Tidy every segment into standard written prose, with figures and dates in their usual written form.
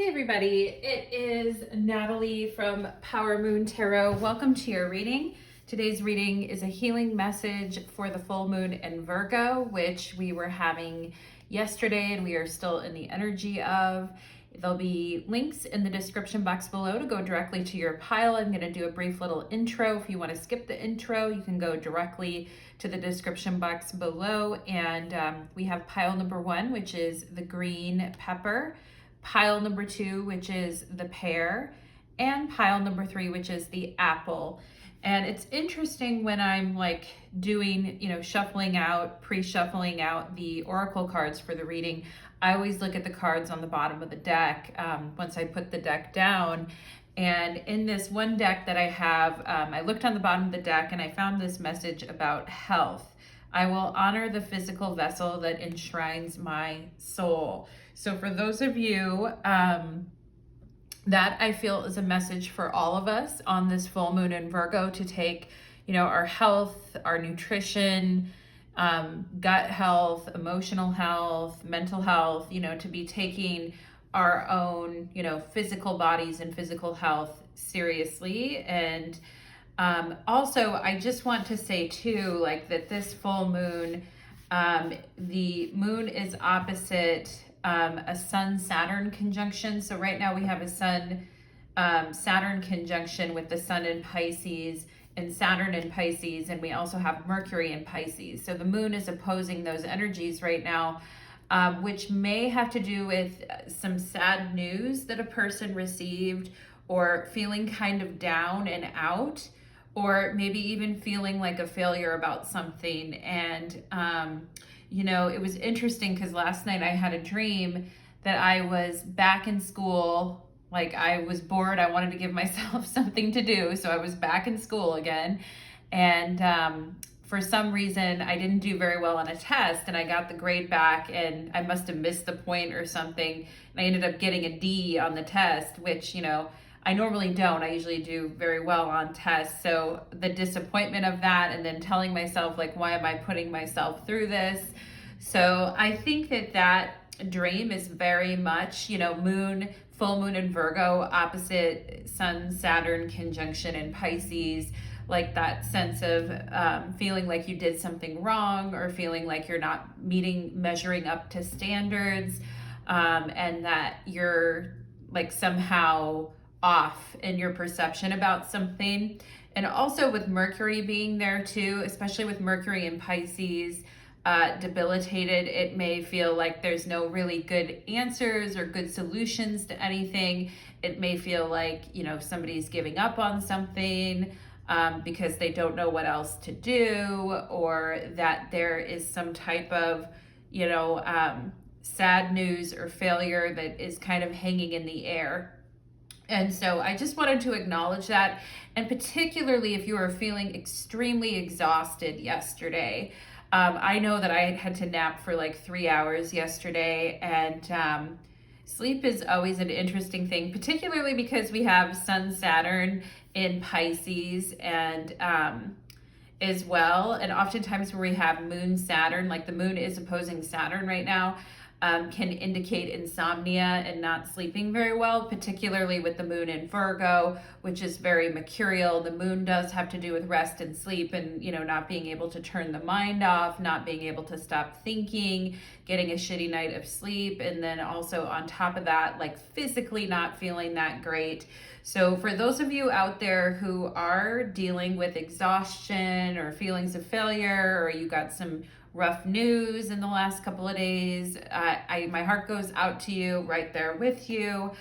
everybody, it is Natalie from Power Moon Tarot. Welcome to your reading. Today's reading is a healing message for the full moon in Virgo, which we were having yesterday and we are still in the energy of. There'll be links in the description box below to go directly to your pile. I'm going to do a brief little intro. If you want to skip the intro, you can go directly to the description box below. And we have pile number 1, which is the green pepper. Pile number 2, which is the pear, and pile number 3, which is the apple. And it's interesting when I'm like doing, shuffling out, pre-shuffling out the oracle cards for the reading, I always look at the cards on the bottom of the deck once I put the deck down. And in this one deck that I have, I looked on the bottom of the deck and I found this message about health. I will honor the physical vessel that enshrines my soul. So for those of you, that I feel is a message for all of us on this full moon in Virgo to take, our health, our nutrition, gut health, emotional health, mental health, to be taking our own, physical bodies and physical health seriously. And also, I just want to say too, that this full moon, the moon is opposite a Sun-Saturn conjunction. So right now we have a Sun-Saturn conjunction with the Sun in Pisces and Saturn in Pisces, and we also have Mercury in Pisces. So the moon is opposing those energies right now, which may have to do with some sad news that a person received, or feeling kind of down and out, or maybe even feeling like a failure about something. And it was interesting because last night I had a dream that I was back in school. Like, I was bored. I wanted to give myself something to do. So I was back in school again. And for some reason, I didn't do very well on a test and I got the grade back and I must have missed the point or something. And I ended up getting a D on the test, which, I normally don't. I usually do very well on tests. So the disappointment of that, and then telling myself, why am I putting myself through this? So I think that dream is very much, full moon in Virgo, opposite Sun, Saturn conjunction in Pisces, like that sense of feeling like you did something wrong, or feeling like you're not measuring up to standards, and that you're somehow off in your perception about something. And also with Mercury being there too, especially with Mercury in Pisces, debilitated, it may feel like there's no really good answers or good solutions to anything. It may feel like, somebody's giving up on something because they don't know what else to do, or that there is some type of, sad news or failure that is kind of hanging in the air. And so I just wanted to acknowledge that. And particularly if you are feeling extremely exhausted yesterday. I know that I had to nap for 3 hours yesterday, and sleep is always an interesting thing, particularly because we have Sun Saturn in Pisces and as well. And oftentimes where we have Moon Saturn, the moon is opposing Saturn right now, can indicate insomnia and not sleeping very well, particularly with the moon in Virgo, which is very mercurial. The moon does have to do with rest and sleep and, not being able to turn the mind off, not being able to stop thinking, getting a shitty night of sleep. And then also on top of that, physically not feeling that great. So for those of you out there who are dealing with exhaustion or feelings of failure, or you got some rough news in the last couple of days, my heart goes out to you, right there with you.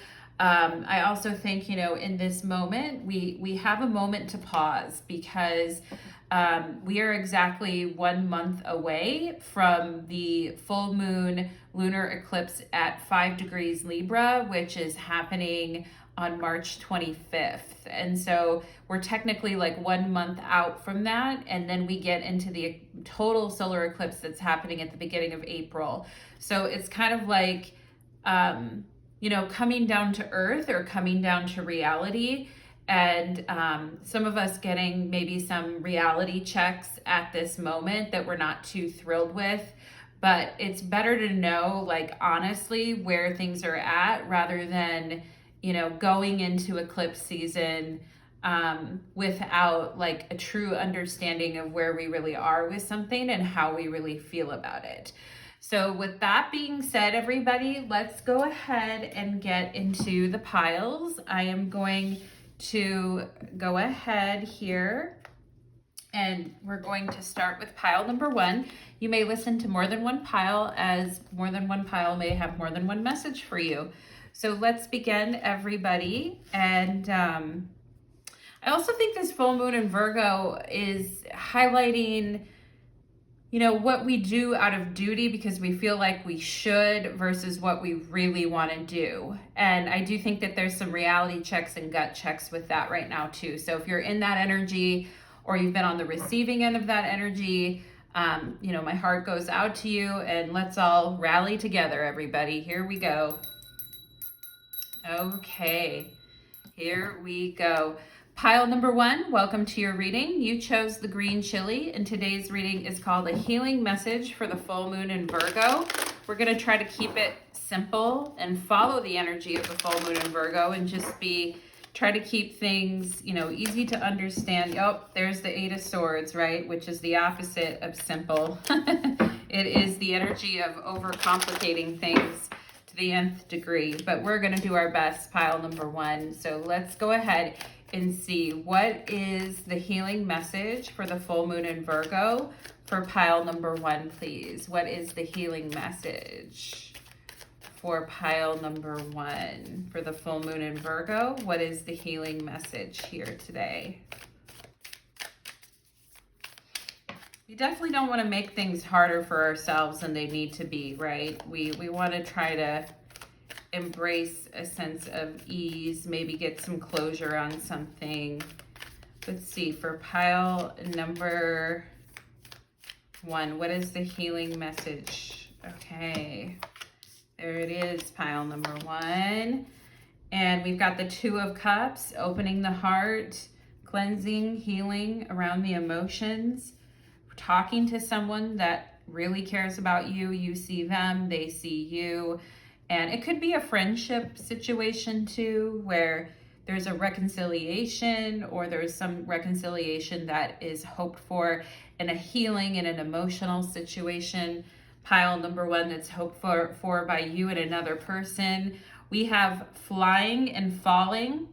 I also think, in this moment, we have a moment to pause, because we are exactly 1 month away from the full moon lunar eclipse at 5 degrees Libra, which is happening on March 25th. And so we're technically 1 month out from that. And then we get into the total solar eclipse that's happening at the beginning of April. So it's kind of coming down to earth, or coming down to reality. And some of us getting maybe some reality checks at this moment that we're not too thrilled with. but it's better to know, like, honestly where things are at rather than, you know, going into eclipse season without like a true understanding of where we really are with something and how we really feel about it. So with that being said, everybody, let's go ahead and get into the piles. I am going to go ahead here and we're going to start with pile number 1. You may listen to more than one pile, as more than one pile may have more than one message for you. So let's begin, everybody. And I also think this full moon in Virgo is highlighting, you know, what we do out of duty because we feel like we should versus what we really want to do. And I do think that there's some reality checks and gut checks with that right now too. So if you're in that energy or you've been on the receiving end of that energy, you know, my heart goes out to you, and let's all rally together, everybody. Here we go. Okay, here we go. Pile number 1, welcome to your reading. You chose the green chili, and today's reading is called A Healing Message for the Full Moon in Virgo. We're going to try to keep it simple and follow the energy of the full moon in Virgo and just try to keep things, you know, easy to understand. Oh, there's the 8 of Swords, right? Which is the opposite of simple. It is the energy of overcomplicating things to the nth degree, but we're going to do our best, pile number 1. So let's go ahead and see what is the healing message for the full moon in Virgo for pile number 1, please. What is the healing message for pile number 1 for the full moon in Virgo? What is the healing message here today? We definitely don't want to make things harder for ourselves than they need to be, right? We want to try to embrace a sense of ease, maybe get some closure on something. Let's see, for pile number 1, what is the healing message? Okay, there it is, pile number 1. And we've got the 2 of Cups, opening the heart, cleansing, healing around the emotions, talking to someone that really cares about you. You see them, they see you. And it could be a friendship situation too, where there's a reconciliation or there's some reconciliation that is hoped for, and a healing in an emotional situation. Pile number 1 that's hoped for by you and another person. We have flying and falling.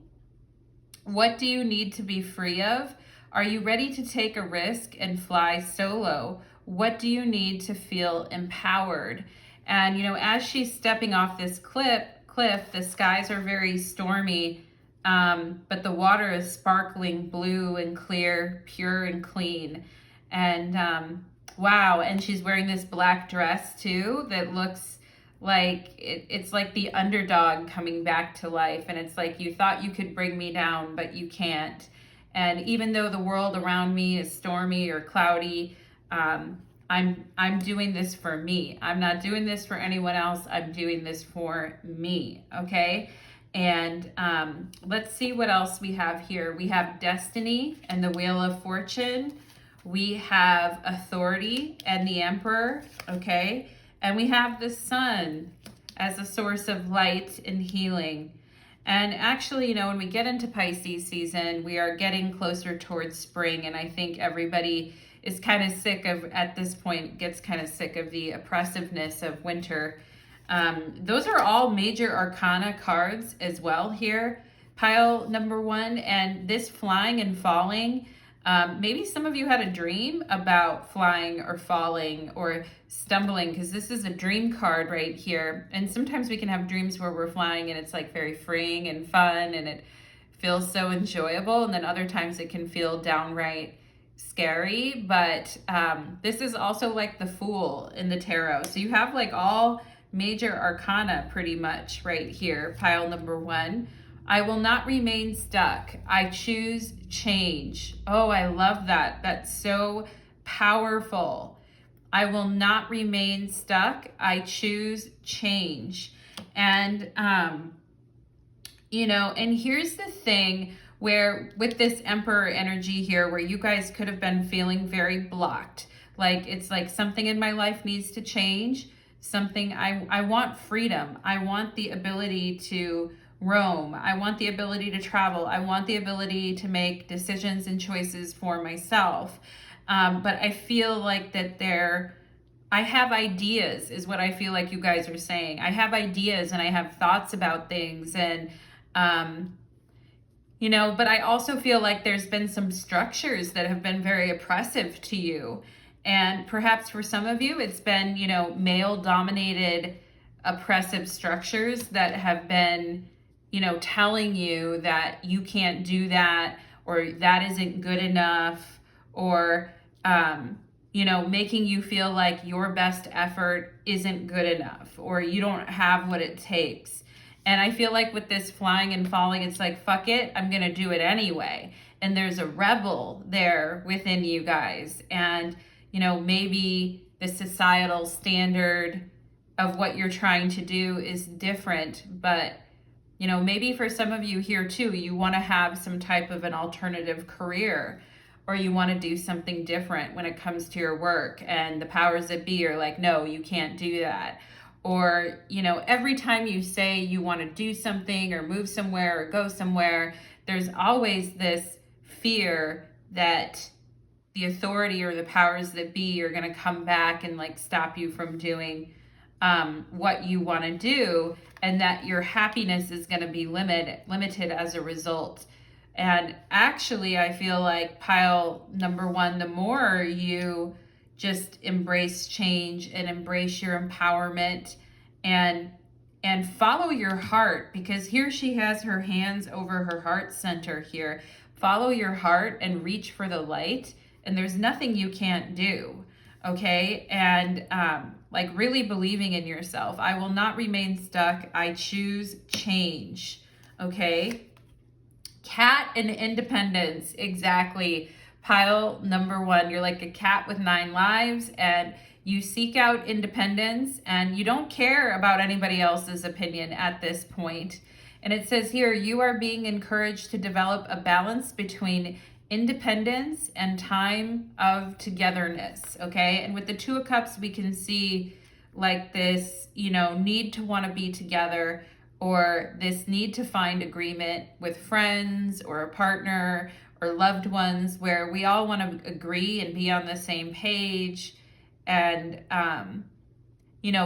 What do you need to be free of? Are you ready to take a risk and fly solo? What do you need to feel empowered? And, you know, as she's stepping off this cliff, the skies are very stormy, but the water is sparkling blue and clear, pure and clean. And wow, and she's wearing this black dress too that looks like it's like the underdog coming back to life. And it's like, you thought you could bring me down, but you can't. And even though the world around me is stormy or cloudy, I'm doing this for me. I'm not doing this for anyone else. I'm doing this for me, okay? And let's see what else we have here. We have Destiny and the Wheel of Fortune. We have Authority and the Emperor, okay? And we have the Sun as a source of light and healing. And actually, you know, when we get into Pisces season, we are getting closer towards spring, and I think everybody is kind of sick of, at this point, gets kind of sick of the oppressiveness of winter. Those are all major arcana cards as well here, pile number 1. And this flying and falling, maybe some of you had a dream about flying or falling or stumbling, because this is a dream card right here. And sometimes we can have dreams where we're flying and it's like very freeing and fun and it feels so enjoyable. And then other times it can feel downright scary. But this is also like the Fool in the tarot. So you have like all major arcana pretty much right here, pile number 1. I will not remain stuck. I choose change. Oh, I love that. That's so powerful. I will not remain stuck. I choose change. And, you know, and here's the thing where with this Emperor energy here, where you guys could have been feeling very blocked. Like, it's like something in my life needs to change. Something, I want freedom. I want the ability to roam. I want the ability to travel. I want the ability to make decisions and choices for myself. But I feel like that I have ideas, is what I feel like you guys are saying. I have ideas and I have thoughts about things, and but I also feel like there's been some structures that have been very oppressive to you. And perhaps for some of you, it's been, male dominated oppressive structures that have been, telling you that you can't do that, or that isn't good enough, or, making you feel like your best effort isn't good enough, or you don't have what it takes. And I feel like with this flying and falling, it's like, fuck it, I'm going to do it anyway. And there's a rebel there within you guys. And, maybe the societal standard of what you're trying to do is different. But, maybe for some of you here too, you want to have some type of an alternative career, or you want to do something different when it comes to your work. And the powers that be are like, no, you can't do that. Or, every time you say you want to do something or move somewhere or go somewhere, there's always this fear that the authority or the powers that be are going to come back and like stop you from doing what you want to do, and that your happiness is going to be limited as a result. And actually, I feel like pile number one, the more you just embrace change and embrace your empowerment and follow your heart, because here she has her hands over her heart center here. Follow your heart and reach for the light, and there's nothing you can't do. Okay. And like really believing in yourself. I will not remain stuck. I choose change. Okay. Cat and independence. Exactly. Pile number one, you're like a cat with 9 lives, and you seek out independence, and you don't care about anybody else's opinion at this point. And it says here, you are being encouraged to develop a balance between independence and time of togetherness. Okay. And with the 2 of Cups, we can see like this, need to want to be together, or this need to find agreement with friends or a partner or loved ones, where we all want to agree and be on the same page and,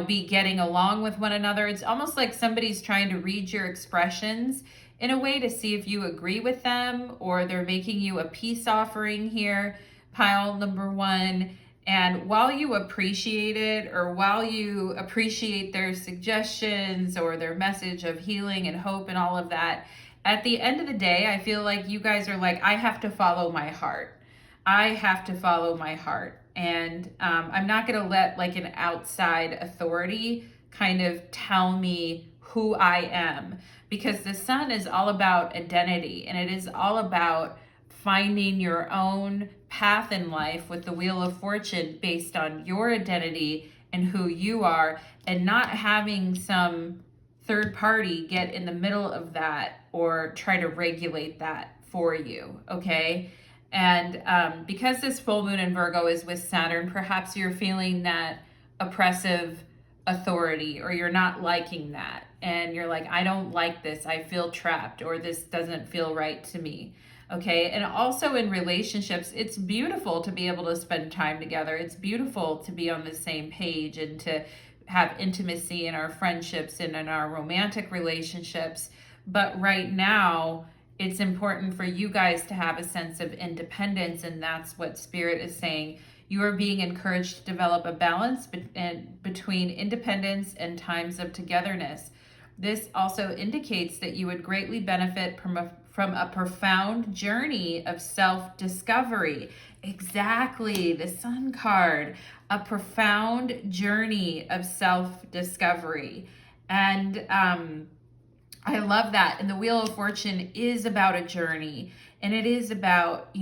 be getting along with one another. It's almost like somebody's trying to read your expressions in a way to see if you agree with them, or they're making you a peace offering here, pile number one. And while you appreciate it, or while you appreciate their suggestions or their message of healing and hope and all of that, at the end of the day, I feel like you guys are like, I have to follow my heart. I have to follow my heart. And I'm not going to let like an outside authority kind of tell me who I am, because the Sun is all about identity, and it is all about finding your own path in life with the Wheel of Fortune based on your identity and who you are, and not having some third party get in the middle of that or try to regulate that for you. Okay. And because this full moon in Virgo is with Saturn, perhaps you're feeling that oppressive authority, or you're not liking that. And you're like, I don't like this. I feel trapped, or this doesn't feel right to me. Okay. And also in relationships, it's beautiful to be able to spend time together. It's beautiful to be on the same page and to have intimacy in our friendships and in our romantic relationships. But right now, it's important for you guys to have a sense of independence, and that's what Spirit is saying. You are being encouraged to develop a balance between independence and times of togetherness. This also indicates that you would greatly benefit from a profound journey of self-discovery. Exactly, the Sun card, a profound journey of self-discovery. And I love that. And the Wheel of Fortune is about a journey, and it is about,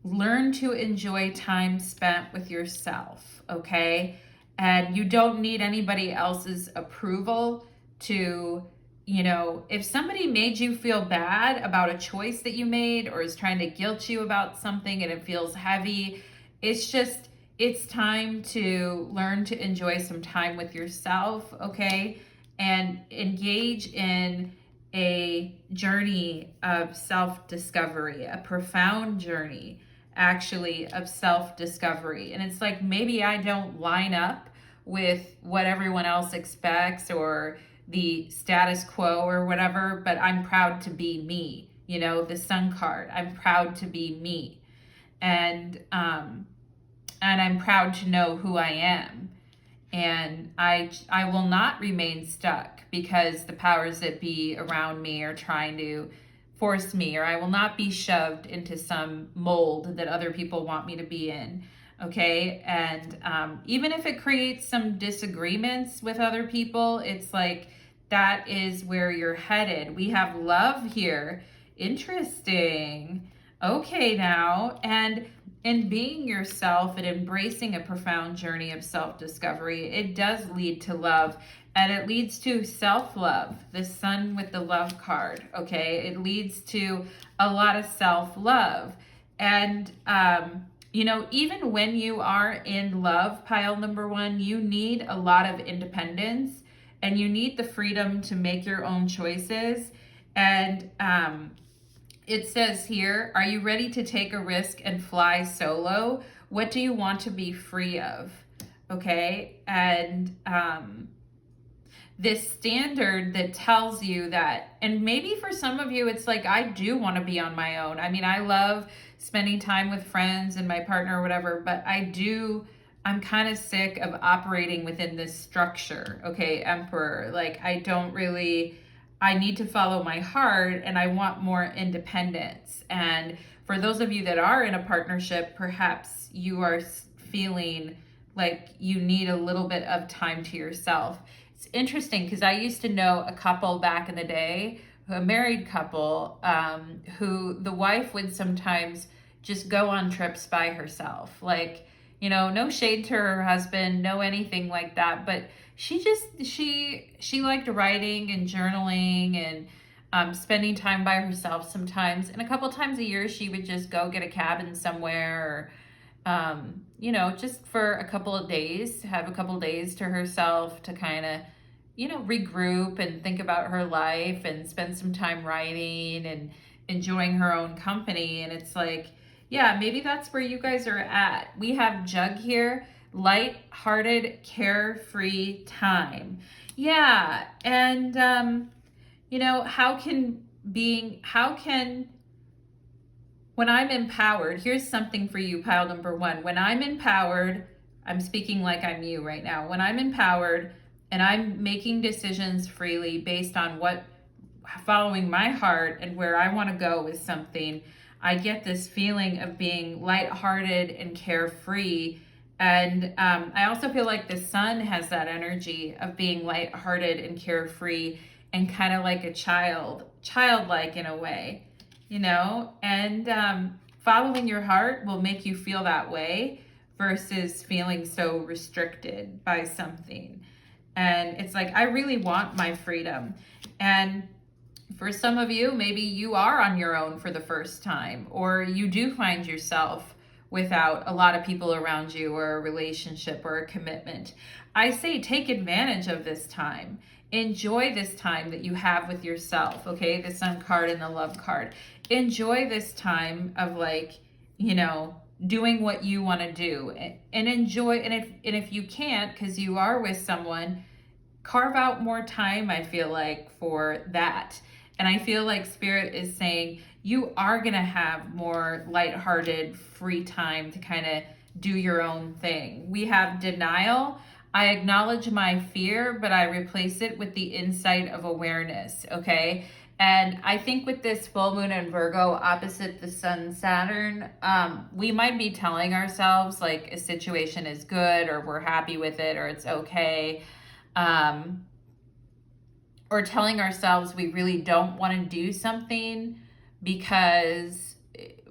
learn to enjoy time spent with yourself. Okay. And you don't need anybody else's approval to, if somebody made you feel bad about a choice that you made, or is trying to guilt you about something and it feels heavy, it's it's time to learn to enjoy some time with yourself, okay? And engage in a journey of self-discovery, a profound journey, actually, of self-discovery. And it's like, maybe I don't line up with what everyone else expects or the status quo or whatever, but I'm proud to be me. You know, the Sun card, I'm proud to be me. And I'm proud to know who I am. And I will not remain stuck because the powers that be around me are trying to force me, or I will not be shoved into some mold that other people want me to be in. Okay. And even if it creates some disagreements with other people, it's like, that is where you're headed. We have love here. Interesting. Okay, now, and in being yourself and embracing a profound journey of self-discovery, it does lead to love, and it leads to self-love. The Sun with the love card, okay? It leads to a lot of self-love. And, you know, even when you are in love, pile number one, you need a lot of independence, and you need the freedom to make your own choices. And, it says here, are you ready to take a risk and fly solo? What do you want to be free of? Okay. And this standard that tells you that, and maybe for some of you, it's like, I do want to be on my own. I mean, I love spending time with friends and my partner or whatever, but I'm kind of sick of operating within this structure. Okay, Emperor. Like, I need to follow my heart, and I want more independence. And for those of you that are in a partnership, perhaps you are feeling like you need a little bit of time to yourself. It's interesting because I used to know a couple back in the day, a married couple, who the wife would sometimes just go on trips by herself. Like, you know, no shade to her husband, no anything like that, but she liked writing and journaling and spending time by herself sometimes. And a couple times a year, she would just go get a cabin somewhere, or, you know, just for a couple of days, have a couple of days to herself to kind of, you know, regroup and think about her life and spend some time writing and enjoying her own company. And it's like, yeah, maybe that's where you guys are at. We have Jug here. Light-hearted, carefree time. Yeah, and you know, when I'm empowered, here's something for you, pile number one. When I'm empowered, I'm speaking like I'm you right now. When I'm empowered and I'm making decisions freely based on following my heart and where I want to go with something, I get this feeling of being lighthearted and carefree. And I also feel like the Sun has that energy of being lighthearted and carefree and kind of like a childlike in a way, you know? And following your heart will make you feel that way versus feeling so restricted by something. And it's like, I really want my freedom. And for some of you, maybe you are on your own for the first time, or you do find yourself without a lot of people around you, or a relationship or a commitment. I say take advantage of this time. Enjoy this time that you have with yourself, okay? The Sun card and the Love card. Enjoy this time of, like, you know, doing what you want to do, and enjoy. And if you can't, because you are with someone, carve out more time, I feel like, for that. And I feel like Spirit is saying you are going to have more lighthearted, free time to kind of do your own thing. We have denial. I acknowledge my fear, but I replace it with the insight of awareness, okay? And I think with this full moon in Virgo opposite the Sun, Saturn, we might be telling ourselves like a situation is good, or we're happy with it, or it's okay. Or telling ourselves we really don't want to do something because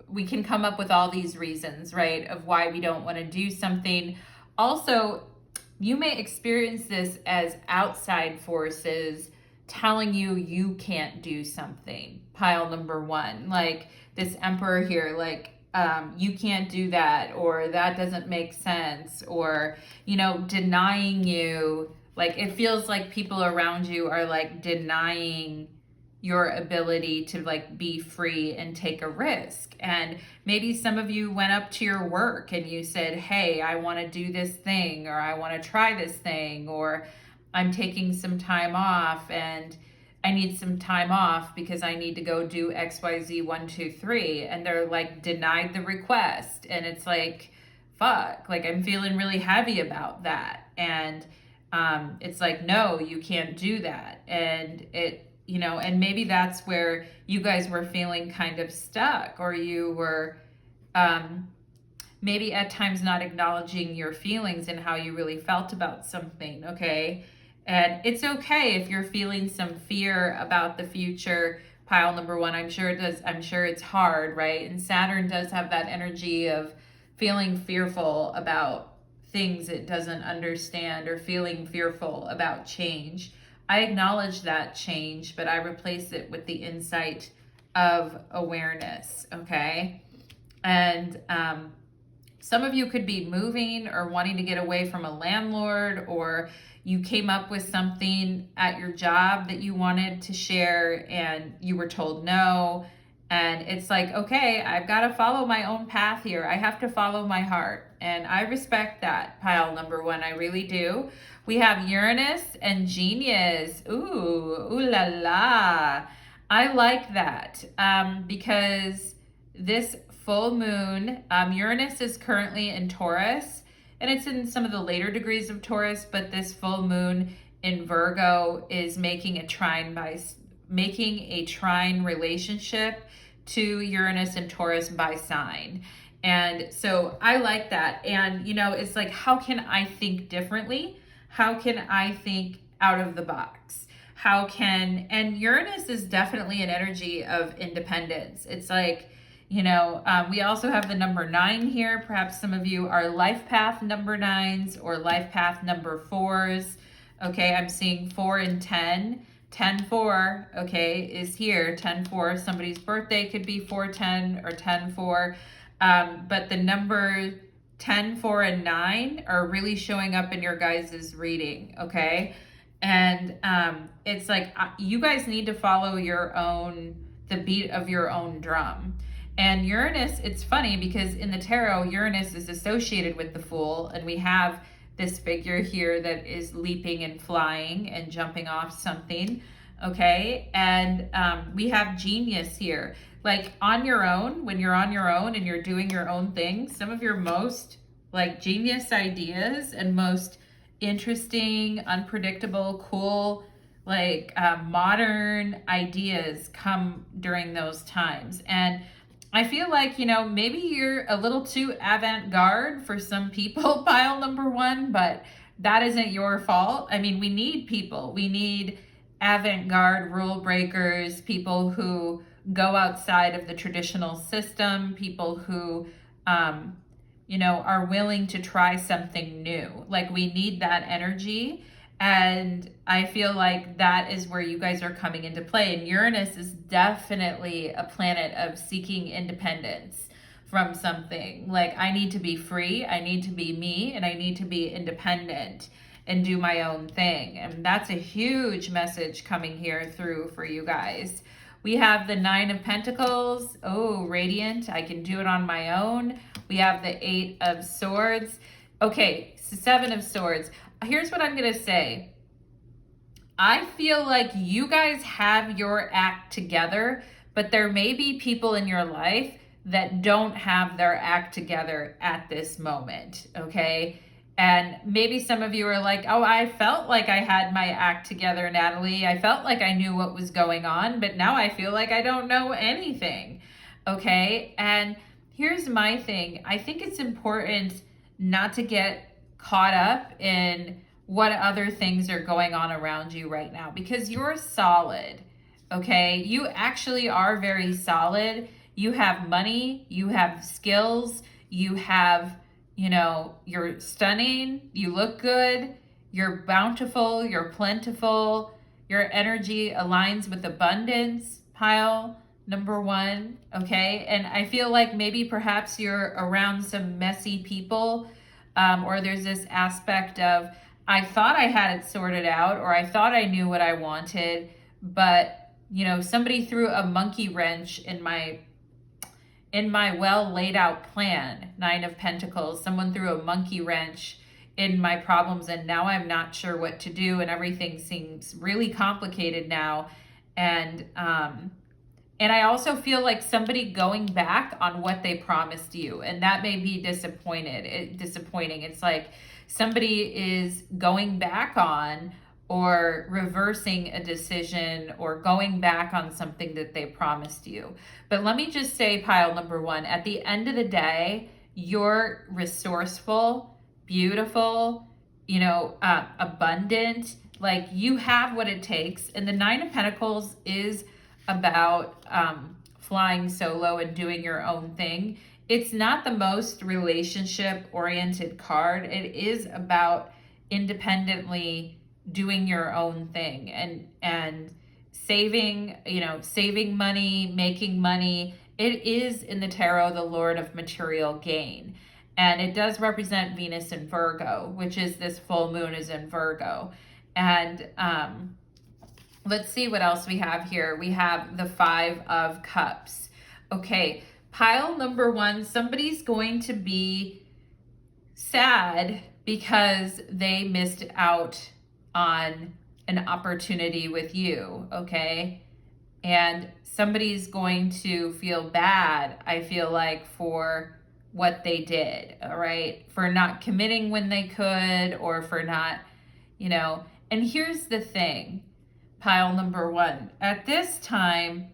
we can come up with all these reasons, right, of why we don't want to do something. Also, you may experience this as outside forces telling you can't do something. Pile number one, like this Emperor here, like you can't do that, or that doesn't make sense, or, you know, denying you. Like, it feels like people around you are like denying your ability to like be free and take a risk. And maybe some of you went up to your work and you said, hey, I want to do this thing, or I want to try this thing, or I'm taking some time off and I need some time off because I need to go do XYZ 1, 2, 3. And they're like denied the request. And it's like, fuck, like I'm feeling really heavy about that. And it's like, no, you can't do that. And it, you know, and maybe that's where you guys were feeling kind of stuck, or you were maybe at times not acknowledging your feelings and how you really felt about something, okay? And it's okay if you're feeling some fear about the future, pile number 1. I'm sure it does. I'm sure it's hard, right? And Saturn does have that energy of feeling fearful about things it doesn't understand, or feeling fearful about change. I acknowledge that change, but I replace it with the insight of awareness, okay? And some of you could be moving or wanting to get away from a landlord, or you came up with something at your job that you wanted to share and you were told no. And it's like, okay, I've got to follow my own path here. I have to follow my heart. And I respect that, pile number 1. I really do. We have Uranus and Genius. Ooh la la. I like that because this full moon, Uranus is currently in Taurus, and it's in some of the later degrees of Taurus, but this full moon in Virgo is making a trine relationship to Uranus and Taurus by sign. And so I like that. And, you know, it's like, how can I think differently? How can I think out of the box? And Uranus is definitely an energy of independence. It's like, you know, we also have the number 9 here. Perhaps some of you are life path number 9s or life path number 4s. Okay, I'm seeing 4 and 10. 10-4, okay, is here. 10-4, somebody's birthday could be 4-10 or 10-4. But the number 10, 4, and 9 are really showing up in your guys' reading, okay? And it's like, you guys need to follow the beat of your own drum. And Uranus, it's funny because in the tarot, Uranus is associated with the Fool, and we have this figure here that is leaping and flying and jumping off something, okay? And we have Genius here. Like, on your own, when you're on your own and you're doing your own thing, some of your most like genius ideas and most interesting, unpredictable, cool, like modern ideas come during those times. And I feel like, you know, maybe you're a little too avant-garde for some people, pile number 1, but that isn't your fault. I mean, we need people. We need avant-garde rule breakers, people who go outside of the traditional system, people who, you know, are willing to try something new. Like, we need that energy. And I feel like that is where you guys are coming into play. And Uranus is definitely a planet of seeking independence from something. Like, I need to be free, I need to be me, and I need to be independent and do my own thing. And that's a huge message coming here through for you guys. We have the 9 of Pentacles. Oh, radiant. I can do it on my own. We have the 8 of Swords. Okay, so 7 of Swords. Here's what I'm going to say. I feel like you guys have your act together, but there may be people in your life that don't have their act together at this moment, okay? And maybe some of you are like, oh, I felt like I had my act together, Natalie. I felt like I knew what was going on, but now I feel like I don't know anything, okay? And here's my thing. I think it's important not to get caught up in what other things are going on around you right now, because you're solid, okay? You actually are very solid. You have money, you have skills, you have, you know, you're stunning, you look good, you're bountiful, you're plentiful, your energy aligns with abundance, pile. number one, okay? And I feel like maybe perhaps you're around some messy people, or there's this aspect of, I thought I had it sorted out, or I thought I knew what I wanted, but somebody threw a monkey wrench in my well laid out plan. 9 of Pentacles. Someone threw a monkey wrench in my problems, and now I'm not sure what to do, and everything seems really complicated now. And I also feel like somebody going back on what they promised you, and that may be disappointing. It's like somebody is going back on or reversing a decision or going back on something that they promised you. But let me just say, pile number one, at the end of the day, you're resourceful, beautiful, abundant. Like, you have what it takes. And the 9 of Pentacles is about flying solo and doing your own thing. It's not the most relationship oriented card. It is about independently doing your own thing and saving money, making money. It is in the tarot the Lord of material gain, and it does represent Venus in Virgo, which is this full moon is in Virgo. And let's see what else we have here. We have the 5 of Cups. Okay, pile number one, somebody's going to be sad because they missed out on an opportunity with you, okay? And somebody's going to feel bad, I feel like, for what they did, all right? For not committing when they could, or for not, And here's the thing, pile number one. At this time,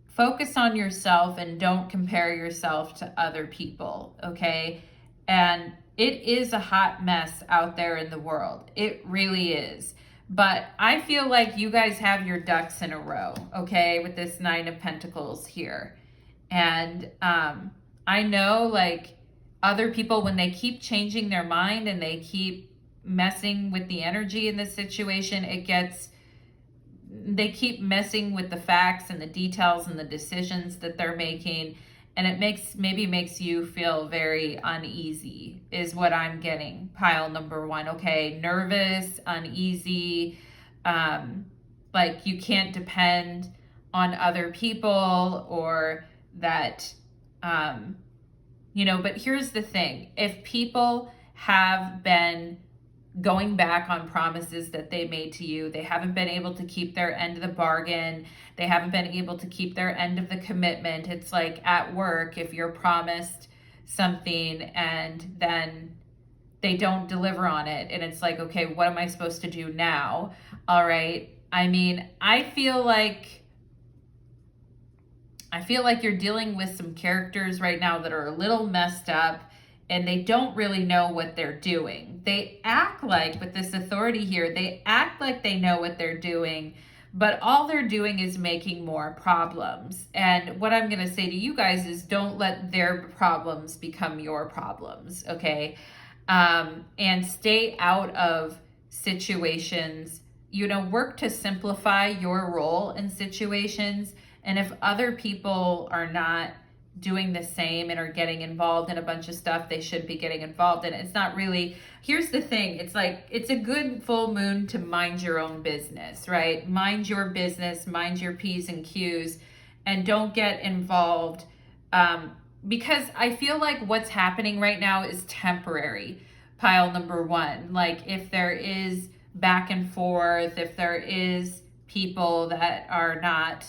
focus on yourself and don't compare yourself to other people, okay? And it is a hot mess out there in the world. It really is. But I feel like you guys have your ducks in a row, okay, with this 9 of Pentacles here. And I know, like, other people, when they keep changing their mind and they keep messing with the energy in this situation, they keep messing with the facts and the details and the decisions that they're making. And it maybe makes you feel very uneasy, is what I'm getting. Pile number one, okay? Nervous, uneasy, like you can't depend on other people, or that, but here's the thing. If people have been going back on promises that they made to you, they haven't been able to keep their end of the bargain, they haven't been able to keep their end of the commitment. It's like at work, if you're promised something and then they don't deliver on it, and it's like, okay, what am I supposed to do now? All right. I mean, I feel like you're dealing with some characters right now that are a little messed up, and they don't really know what they're doing. They act like, with this authority here, they act like they know what they're doing, but all they're doing is making more problems. And what I'm going to say to you guys is, don't let their problems become your problems, okay? And stay out of situations. Work to simplify your role in situations. And if other people are not doing the same and are getting involved in a bunch of stuff they should be getting involved in, it's not really, here's the thing, it's like, it's a good full moon to mind your own business, right? Mind your business, mind your P's and Q's, and don't get involved, because I feel like what's happening right now is temporary. Pile number one, like, if there is back and forth, if there is people that are not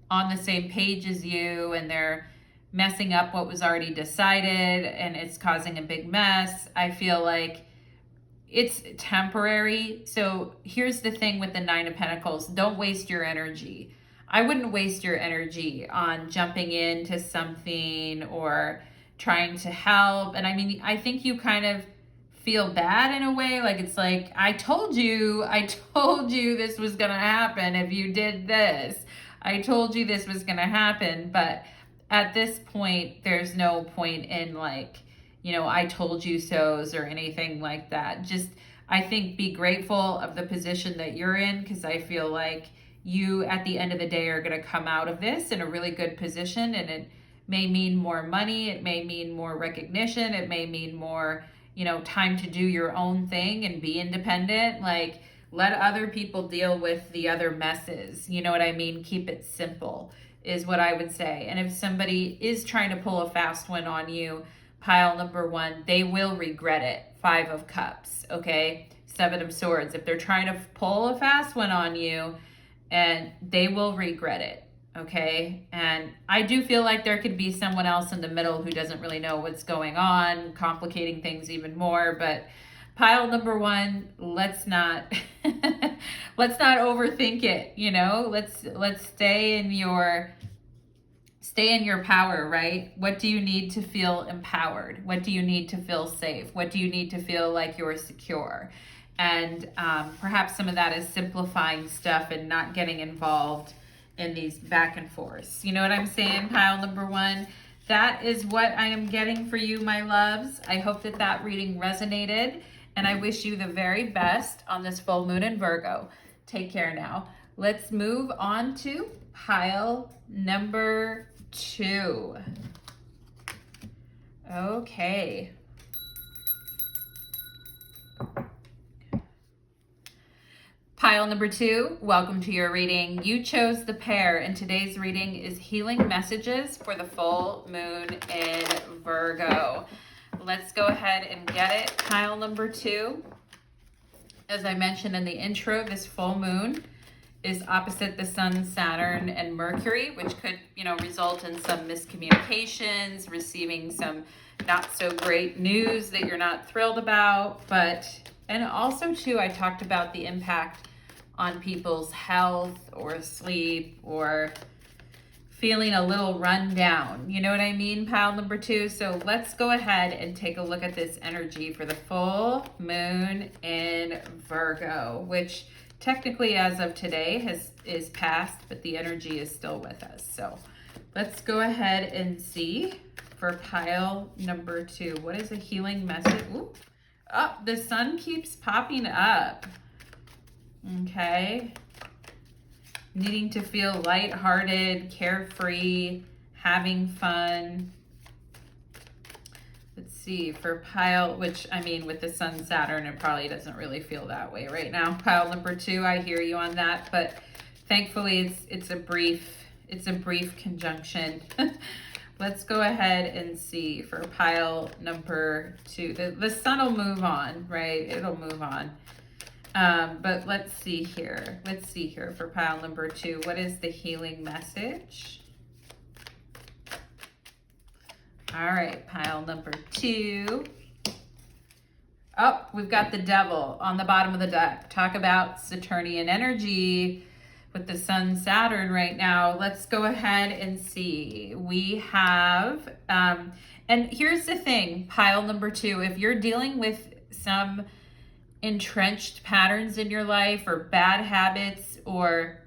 on the same page as you and they're messing up what was already decided and it's causing a big mess, I feel like it's temporary. So here's the thing with the 9 of Pentacles, don't waste your energy. I wouldn't waste your energy on jumping into something or trying to help. And I mean, I think you kind of feel bad in a way, like it's like, I told you this was gonna happen if you did this. I told you this was gonna happen. But at this point, there's no point in like, I told you so's or anything like that. Just, I think, be grateful of the position that you're in, because I feel like you at the end of the day are going to come out of this in a really good position, and it may mean more money, it may mean more recognition, it may mean more, time to do your own thing and be independent. Like, let other people deal with the other messes. You know what I mean? Keep it simple is what I would say. And if somebody is trying to pull a fast one on you, pile number 1, they will regret it. 5 of Cups, okay? 7 of Swords. If they're trying to pull a fast one on you, and they will regret it, okay? And I do feel like there could be someone else in the middle who doesn't really know what's going on, complicating things even more. But pile number 1, let's not let's not overthink it. Let's stay in your power, right? What do you need to feel empowered? What do you need to feel safe? What do you need to feel like you're secure? And perhaps some of that is simplifying stuff and not getting involved in these back and forths. You know what I'm saying, pile number 1? That is what I am getting for you, my loves. I hope that reading resonated, and I wish you the very best on this full moon in Virgo. Take care now. Let's move on to pile number 2. Okay. Pile number 2, welcome to your reading. You chose the Pear, and today's reading is healing messages for the full moon in Virgo. Let's go ahead and get it. Pile number 2. As I mentioned in the intro, this full moon is opposite the Sun, Saturn, and Mercury, which could, result in some miscommunications, receiving some not so great news that you're not thrilled about. And also too, I talked about the impact on people's health or sleep or feeling a little run down. You know what I mean, pile number 2? So let's go ahead and take a look at this energy for the full moon in Virgo, which technically as of today is past, but the energy is still with us. So let's go ahead and see for pile number 2. What is a healing message? Ooh. Oh, the sun keeps popping up. Okay. Needing to feel lighthearted, carefree, having fun. Let's see, for pile, which I mean, with the Sun, Saturn, it probably doesn't really feel that way right now. Pile number 2, I hear you on that, but thankfully it's a brief conjunction. Let's go ahead and see for pile number 2. The sun will move on, right? It'll move on. But let's see here. Let's see here for pile number 2. What is the healing message? All right, pile number 2. Oh, we've got the Devil on the bottom of the deck. Talk about Saturnian energy with the Sun, Saturn right now. Let's go ahead and see. We have, and here's the thing, pile number 2, if you're dealing with some entrenched patterns in your life or bad habits or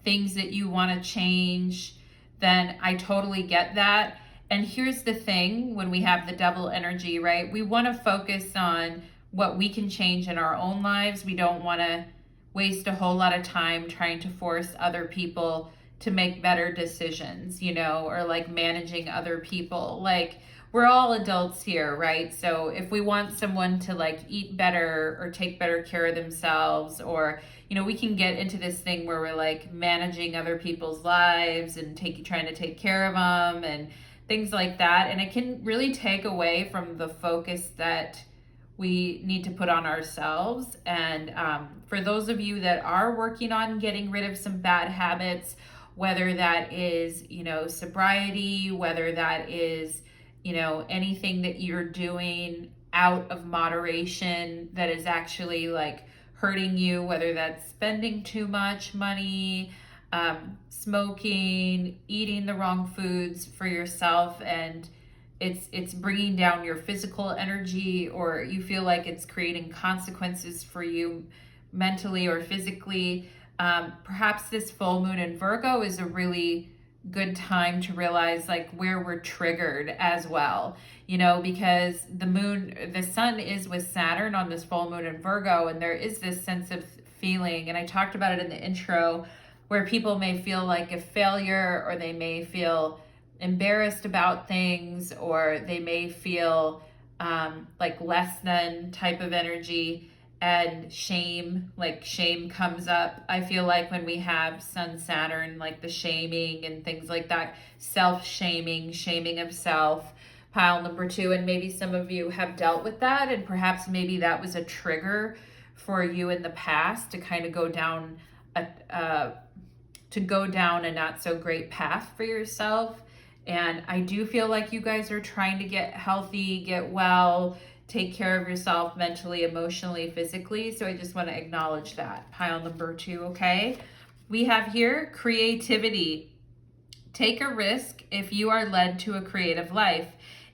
things that you want to change, then I totally get that. And here's the thing, when we have the Devil energy, right? We want to focus on what we can change in our own lives. We don't want to waste a whole lot of time trying to force other people to make better decisions, or like managing other people. Like, we're all adults here, right? So if we want someone to like eat better or take better care of themselves, or, we can get into this thing where we're like managing other people's lives and trying to take care of them and things like that. And it can really take away from the focus that we need to put on ourselves. And for those of you that are working on getting rid of some bad habits, whether that is, sobriety, whether that is, anything that you're doing out of moderation that is actually like hurting you, whether that's spending too much money, smoking, eating the wrong foods for yourself, and it's bringing down your physical energy, or you feel like it's creating consequences for you mentally or physically. Perhaps this full moon in Virgo is a really good time to realize like where we're triggered as well, because the sun is with Saturn on this full moon in Virgo, and there is this sense of feeling, and I talked about it in the intro, where people may feel like a failure, or they may feel embarrassed about things, or they may feel like less than type of energy, and shame, like shame comes up. I feel like when we have Sun Saturn, like the shaming and things like that, self-shaming, shaming of self, pile number 2, and maybe some of you have dealt with that, and perhaps maybe that was a trigger for you in the past to kind of go down a not so great path for yourself. And I do feel like you guys are trying to get healthy, get well, take care of yourself mentally, emotionally, physically. So I just want to acknowledge that. Pile number 2, okay? We have here creativity. Take a risk if you are led to a creative life.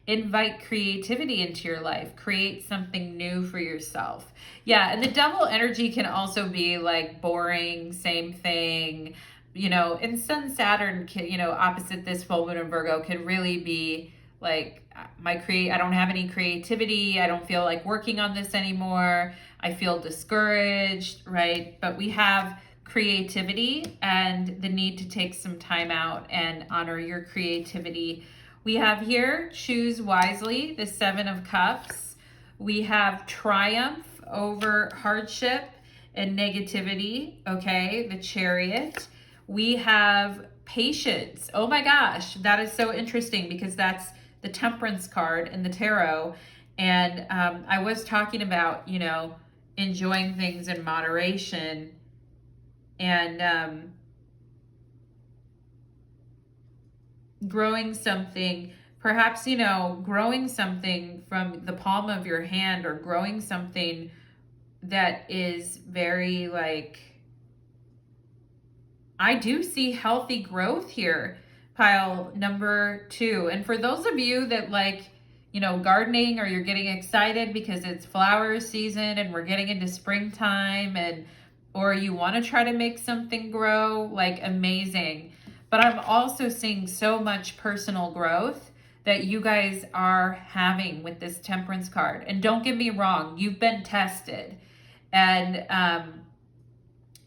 Invite creativity into your life. Create something new for yourself. Yeah, and the devil energy can also be like boring, same thing. You know, and Sun Saturn, you know, opposite this full moon in Virgo, can really be like, I don't have any creativity. I don't feel like working on this anymore. I feel discouraged, right? But we have creativity and the need to take some time out and honor your creativity. We have here, choose wisely, the 7 of Cups. We have triumph over hardship and negativity, okay, the Chariot. We have patience. Oh my gosh, that is so interesting because that's the Temperance card in the tarot. And I was talking about, you know, enjoying things in moderation, and growing something, perhaps, you know, growing something from the palm of your hand, or growing something that is very like, I do see healthy growth here, pile number 2. And for those of you that like, you know, gardening, or you're getting excited because it's flower season and we're getting into springtime, and or you want to try to make something grow, like amazing. But I'm also seeing so much personal growth that you guys are having with this Temperance card. And don't get me wrong, you've been tested. And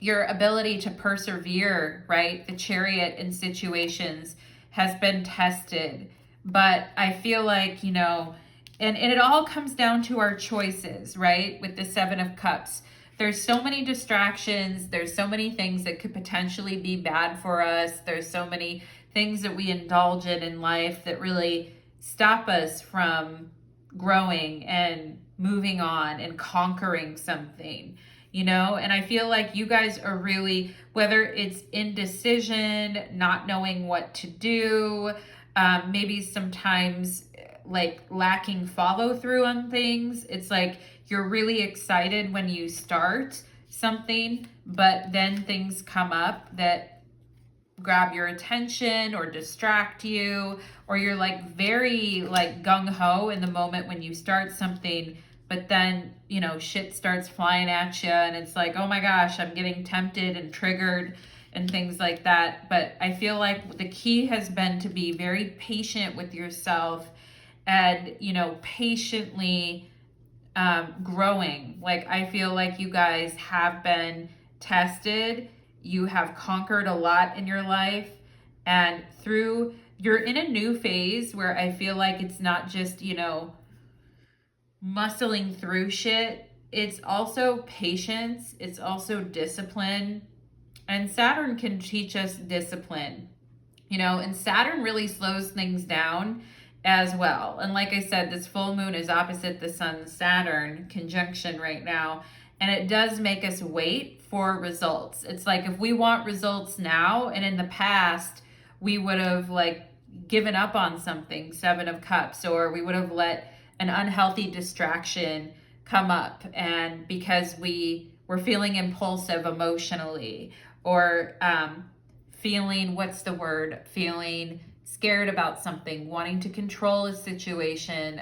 your ability to persevere, right? The Chariot in situations has been tested. But I feel like, you know, and it all comes down to our choices, right? With the 7 of Cups. There's so many distractions. There's so many things that could potentially be bad for us. There's so many things that we indulge in life that really stop us from growing and moving on and conquering something, you know? And I feel like you guys are really, whether it's indecision, not knowing what to do, maybe sometimes like lacking follow through on things. It's like you're really excited when you start something, but then things come up that grab your attention or distract you, or you're like very like gung-ho in the moment when you start something, but then, you know, shit starts flying at you and it's like, oh my gosh, I'm getting tempted and triggered and things like that. But I feel like the key has been to be very patient with yourself and, you know, patiently growing. Like, I feel like you guys have been tested. You have conquered a lot in your life, and you're in a new phase where I feel like it's not just, you know, muscling through shit. It's also patience. It's also discipline. And Saturn can teach us discipline, you know, and Saturn really slows things down as well. And like I said, this full moon is opposite the Sun-Saturn conjunction right now. And it does make us wait for results. It's like if we want results now, and in the past, we would have like given up on something, 7 of Cups, or we would have let an unhealthy distraction come up. And because we were feeling impulsive emotionally, or feeling, feeling scared about something, wanting to control a situation,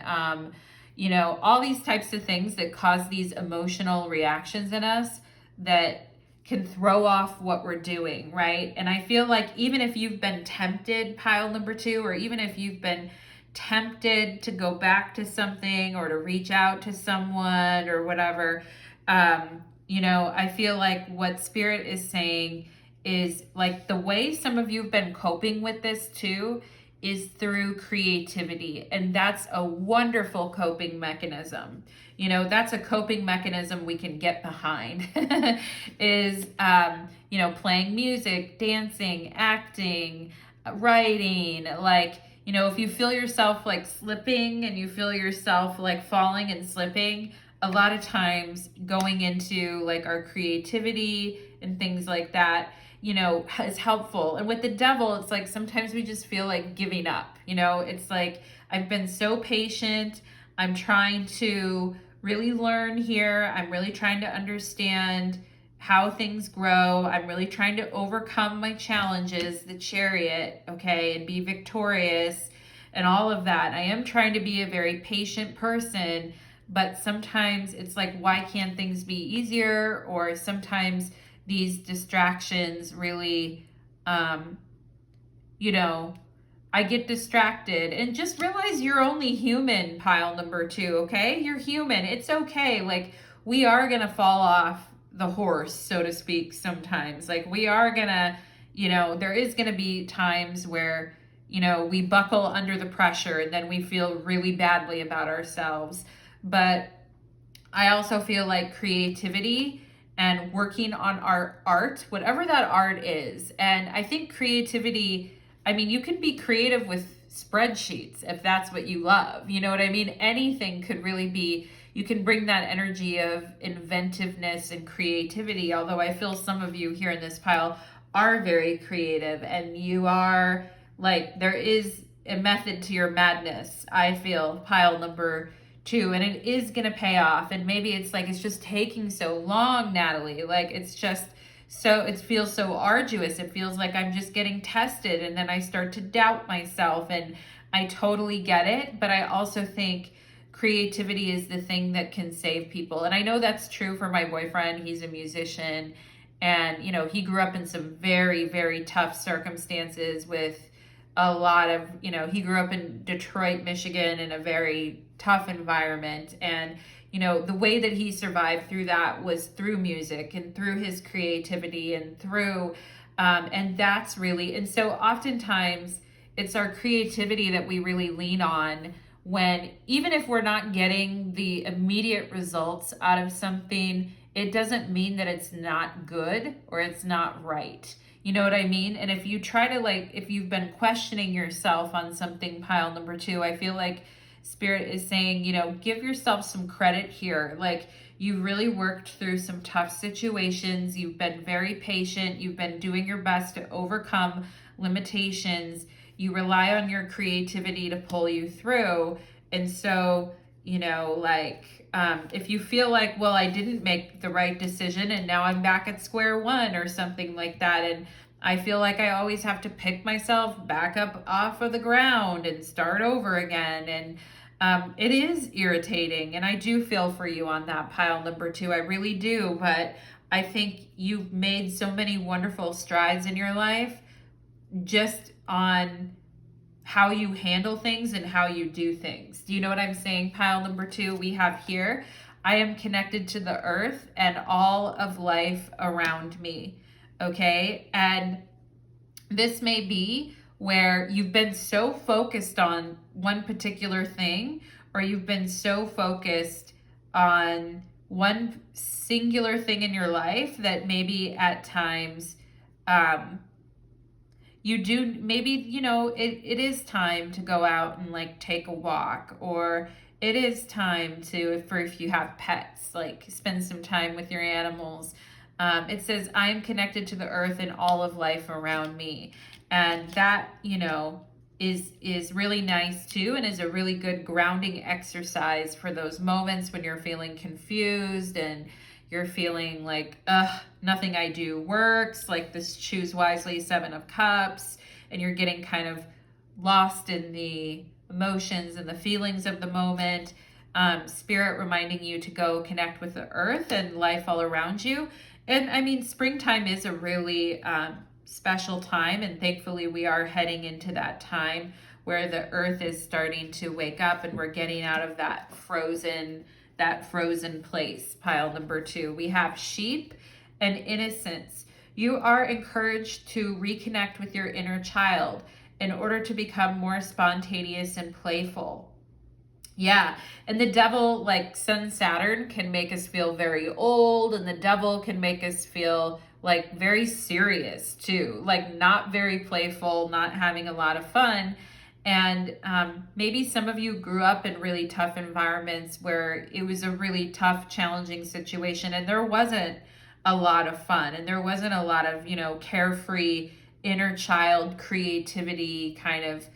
you know, all these types of things that cause these emotional reactions in us that can throw off what we're doing, right? And I feel like even if you've been tempted, pile number 2, or even if you've been tempted to go back to something or to reach out to someone or whatever, I feel like what Spirit is saying is like the way some of you have been coping with this too is through creativity. And that's a wonderful coping mechanism. That's a coping mechanism we can get behind is, playing music, dancing, acting, writing. Like, if you feel yourself like slipping and you feel yourself like falling and slipping, a lot of times going into like our creativity and things like that, is helpful. And with the devil, it's like sometimes we just feel like giving up. It's like I've been so patient. I'm trying to really learn here. I'm really trying to understand how things grow. I'm really trying to overcome my challenges, the chariot, okay, and be victorious and all of that. I am trying to be a very patient person, but sometimes it's like, why can't things be easier? Or sometimes these distractions really, I get distracted. And just realize you're only human, pile number 2, okay? You're human. It's okay. Like, we are going to fall off the horse, so to speak, sometimes. Like, we are going to, there is going to be times where, we buckle under the pressure and then we feel really badly about ourselves. But I also feel like creativity and working on our art, whatever that art is. And I think creativity, you can be creative with spreadsheets if that's what you love. You know what I mean? Anything could really be, you can bring that energy of inventiveness and creativity. Although I feel some of you here in this pile are very creative and you are like, there is a method to your madness, I feel, pile number 2, and it is going to pay off. And maybe it's like, it's just taking so long, Natalie. Like, it's just so, it feels so arduous. It feels like I'm just getting tested and then I start to doubt myself, and I totally get it. But I also think creativity is the thing that can save people. And I know that's true for my boyfriend. He's a musician and, he grew up in some very, very tough circumstances with a lot of, he grew up in Detroit, Michigan in a very tough environment. And, the way that he survived through that was through music and through his creativity and through, and that's really, and so oftentimes it's our creativity that we really lean on when, even if we're not getting the immediate results out of something, it doesn't mean that it's not good or it's not right. You know what I mean? And if you try to if you've been questioning yourself on something, pile number 2, I feel like Spirit is saying, give yourself some credit here. Like, you really worked through some tough situations. You've been very patient. You've been doing your best to overcome limitations. You rely on your creativity to pull you through. And so, if you feel like, well, I didn't make the right decision and now I'm back at square one or something like that, and I feel like I always have to pick myself back up off of the ground and start over again. And it is irritating. And I do feel for you on that, pile number 2. I really do. But I think you've made so many wonderful strides in your life just on how you handle things and how you do things. Do you know what I'm saying? Pile number 2, we have here, I am connected to the earth and all of life around me. Okay. And this may be where you've been so focused on one particular thing, or you've been so focused on one singular thing in your life that maybe at times, you do, maybe, it is time to go out and like take a walk, or it is time to, if you have pets, like spend some time with your animals. It says, I am connected to the earth and all of life around me. And that, is really nice too, and is a really good grounding exercise for those moments when you're feeling confused and you're feeling like, nothing I do works, like this Choose Wisely 7 of Cups, and you're getting kind of lost in the emotions and the feelings of the moment. Spirit reminding you to go connect with the earth and life all around you. And springtime is a really special time, and thankfully we are heading into that time where the earth is starting to wake up and we're getting out of that frozen that frozen place, pile number 2. We have sheep and innocence. You are encouraged to reconnect with your inner child in order to become more spontaneous and playful. Yeah, and the devil, like Sun Saturn, can make us feel very old, and the devil can make us feel like very serious too, like not very playful, not having a lot of fun. And maybe some of you grew up in really tough environments where it was a really tough, challenging situation, and there wasn't a lot of fun, and there wasn't a lot of, carefree inner child creativity, kind of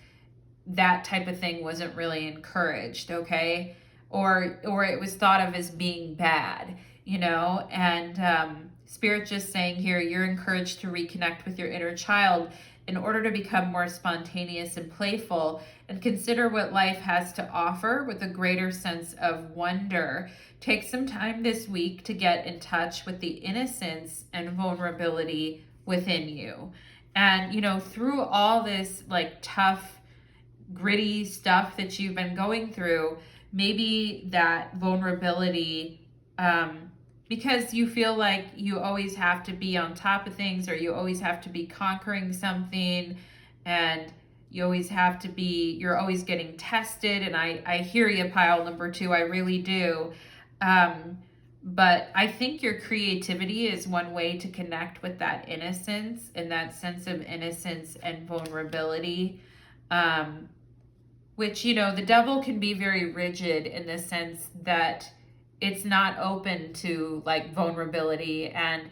that type of thing wasn't really encouraged, okay? Or it was thought of as being bad, and Spirit just saying here, you're encouraged to reconnect with your inner child in order to become more spontaneous and playful, and consider what life has to offer with a greater sense of wonder. Take some time this week to get in touch with the innocence and vulnerability within you. And, through all this like tough, gritty stuff that you've been going through, maybe that vulnerability, because you feel like you always have to be on top of things, or you always have to be conquering something, and you're always getting tested. And I hear you, pile number 2, I really do. But I think your creativity is one way to connect with that innocence and that sense of innocence and vulnerability. Which, the devil can be very rigid in the sense that it's not open to like vulnerability. And,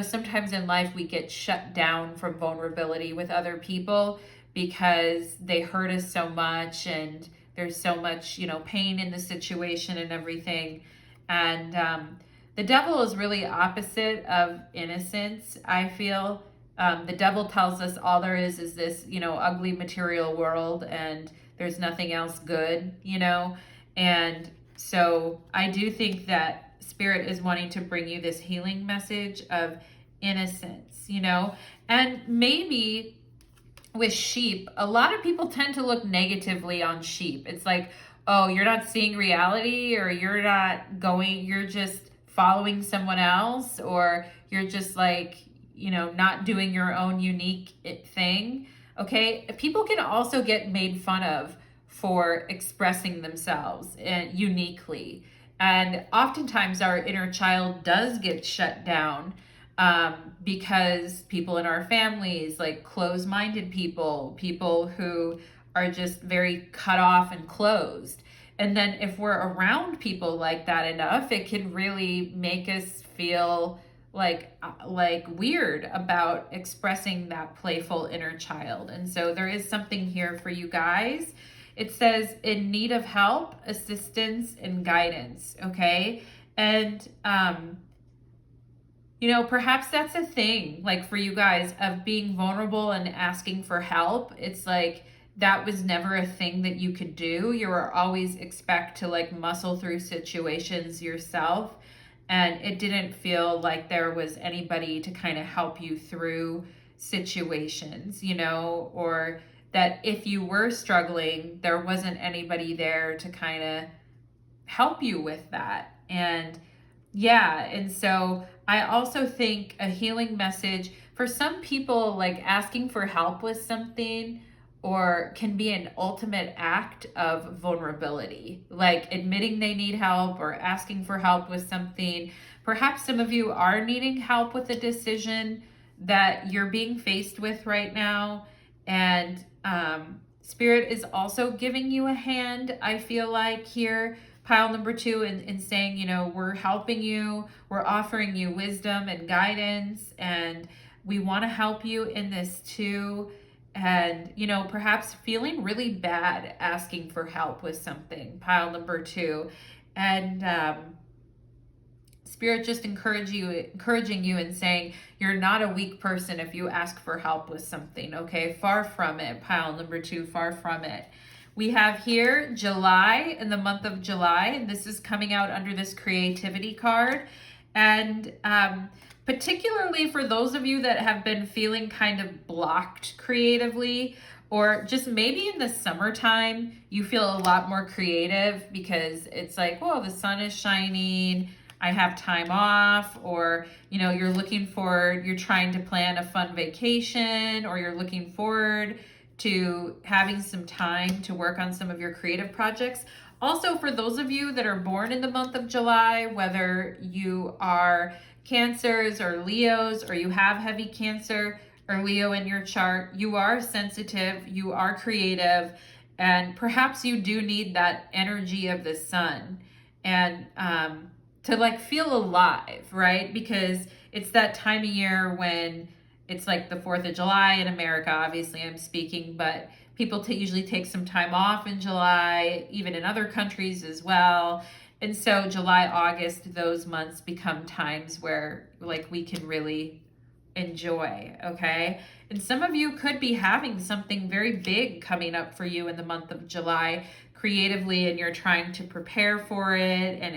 sometimes in life we get shut down from vulnerability with other people because they hurt us so much, and there's so much, pain in the situation and everything. And the devil is really opposite of innocence, I feel. The devil tells us all there is this, ugly material world, and there's nothing else good, And so I do think that Spirit is wanting to bring you this healing message of innocence, And maybe with sheep, a lot of people tend to look negatively on sheep. It's like, oh, you're not seeing reality, or you're just following someone else, or you're just like, not doing your own unique thing. Okay, people can also get made fun of for expressing themselves uniquely. And oftentimes our inner child does get shut down because people in our families, like closed-minded people who are just very cut off and closed. And then if we're around people like that enough, it can really make us feel like weird about expressing that playful inner child. And so there is something here for you guys. It says in need of help, assistance, and guidance, okay? And perhaps that's a thing like for you guys of being vulnerable and asking for help. It's like that was never a thing that you could do. You were always expect to like muscle through situations yourself. And it didn't feel like there was anybody to kind of help you through situations, or that if you were struggling, there wasn't anybody there to kind of help you with that. And so I also think a healing message for some people, like asking for help with something, or can be an ultimate act of vulnerability, like admitting they need help or asking for help with something. Perhaps some of you are needing help with a decision that you're being faced with right now. And Spirit is also giving you a hand, I feel like here, pile number 2, in saying, we're helping you, we're offering you wisdom and guidance, and we want to help you in this too. And, perhaps feeling really bad asking for help with something, pile number 2. And Spirit just encouraging you and saying, you're not a weak person if you ask for help with something, okay? Far from it, pile number 2, far from it. We have here July, in the month of July, and this is coming out under this creativity card. And particularly for those of you that have been feeling kind of blocked creatively, Or just maybe in the summertime, you feel a lot more creative because it's like, whoa, the sun is shining, I have time off, or, you know, you're trying to plan a fun vacation, or you're looking forward to having some time to work on some of your creative projects. Also, for those of you that are born in the month of July, whether you are Cancers or Leos, or you have heavy Cancer or Leo in your chart, you are sensitive, you are creative, and perhaps you do need that energy of the sun and to like feel alive, right? Because it's that time of year when it's like the 4th of July in America, obviously I'm speaking, but people usually take some time off in July, even in other countries as well. And so July, August, those months become times where like we can really enjoy, okay? And some of you could be having something very big coming up for you in the month of July creatively, and you're trying to prepare for it, and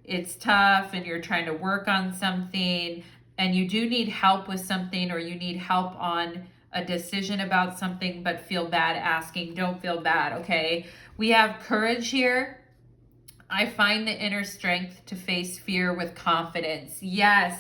it's tough, and you're trying to work on something, and you do need help with something, or you need help on a decision about something, but feel bad asking. Don't feel bad, okay? We have courage here. I find the inner strength to face fear with confidence. Yes.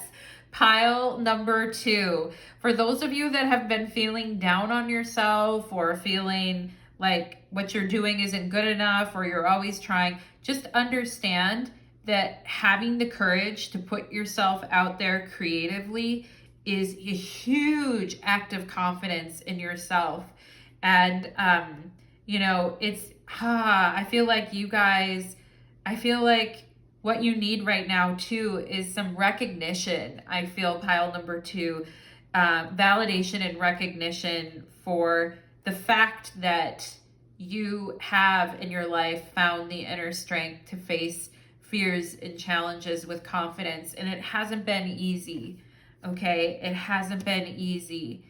Pile number 2. For those of you that have been feeling down on yourself, or feeling like what you're doing isn't good enough, or you're always trying, just understand that having the courage to put yourself out there creatively is a huge act of confidence in yourself. And, you know, I feel like you guys, I feel like what you need right now too is some recognition. I feel pile number 2, validation and recognition for the fact that you have in your life found the inner strength to face fears and challenges with confidence. And it hasn't been easy, okay? It hasn't been easy.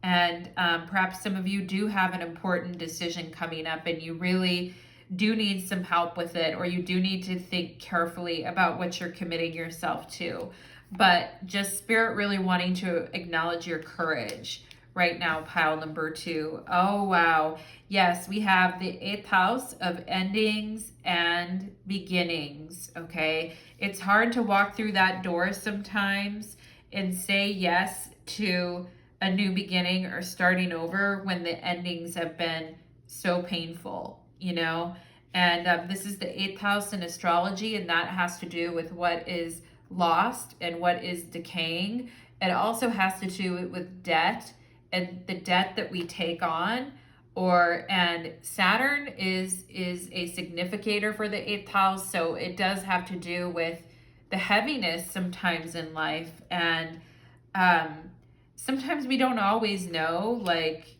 And perhaps some of you do have an important decision coming up, and you really do need some help with it, or you do need to think carefully about what you're committing yourself to. But just Spirit really wanting to acknowledge your courage right now, pile number 2. Oh, wow. Yes, we have the 8th house of endings and beginnings, okay? It's hard to walk through that door sometimes and say yes to a new beginning or starting over when the endings have been so painful, you know? And this is the 8th house in astrology, and that has to do with what is lost and what is decaying. It also has to do with debt and the debt that we take on, and Saturn is a significator for the 8th house, so it does have to do with the heaviness sometimes in life. And sometimes we don't always know like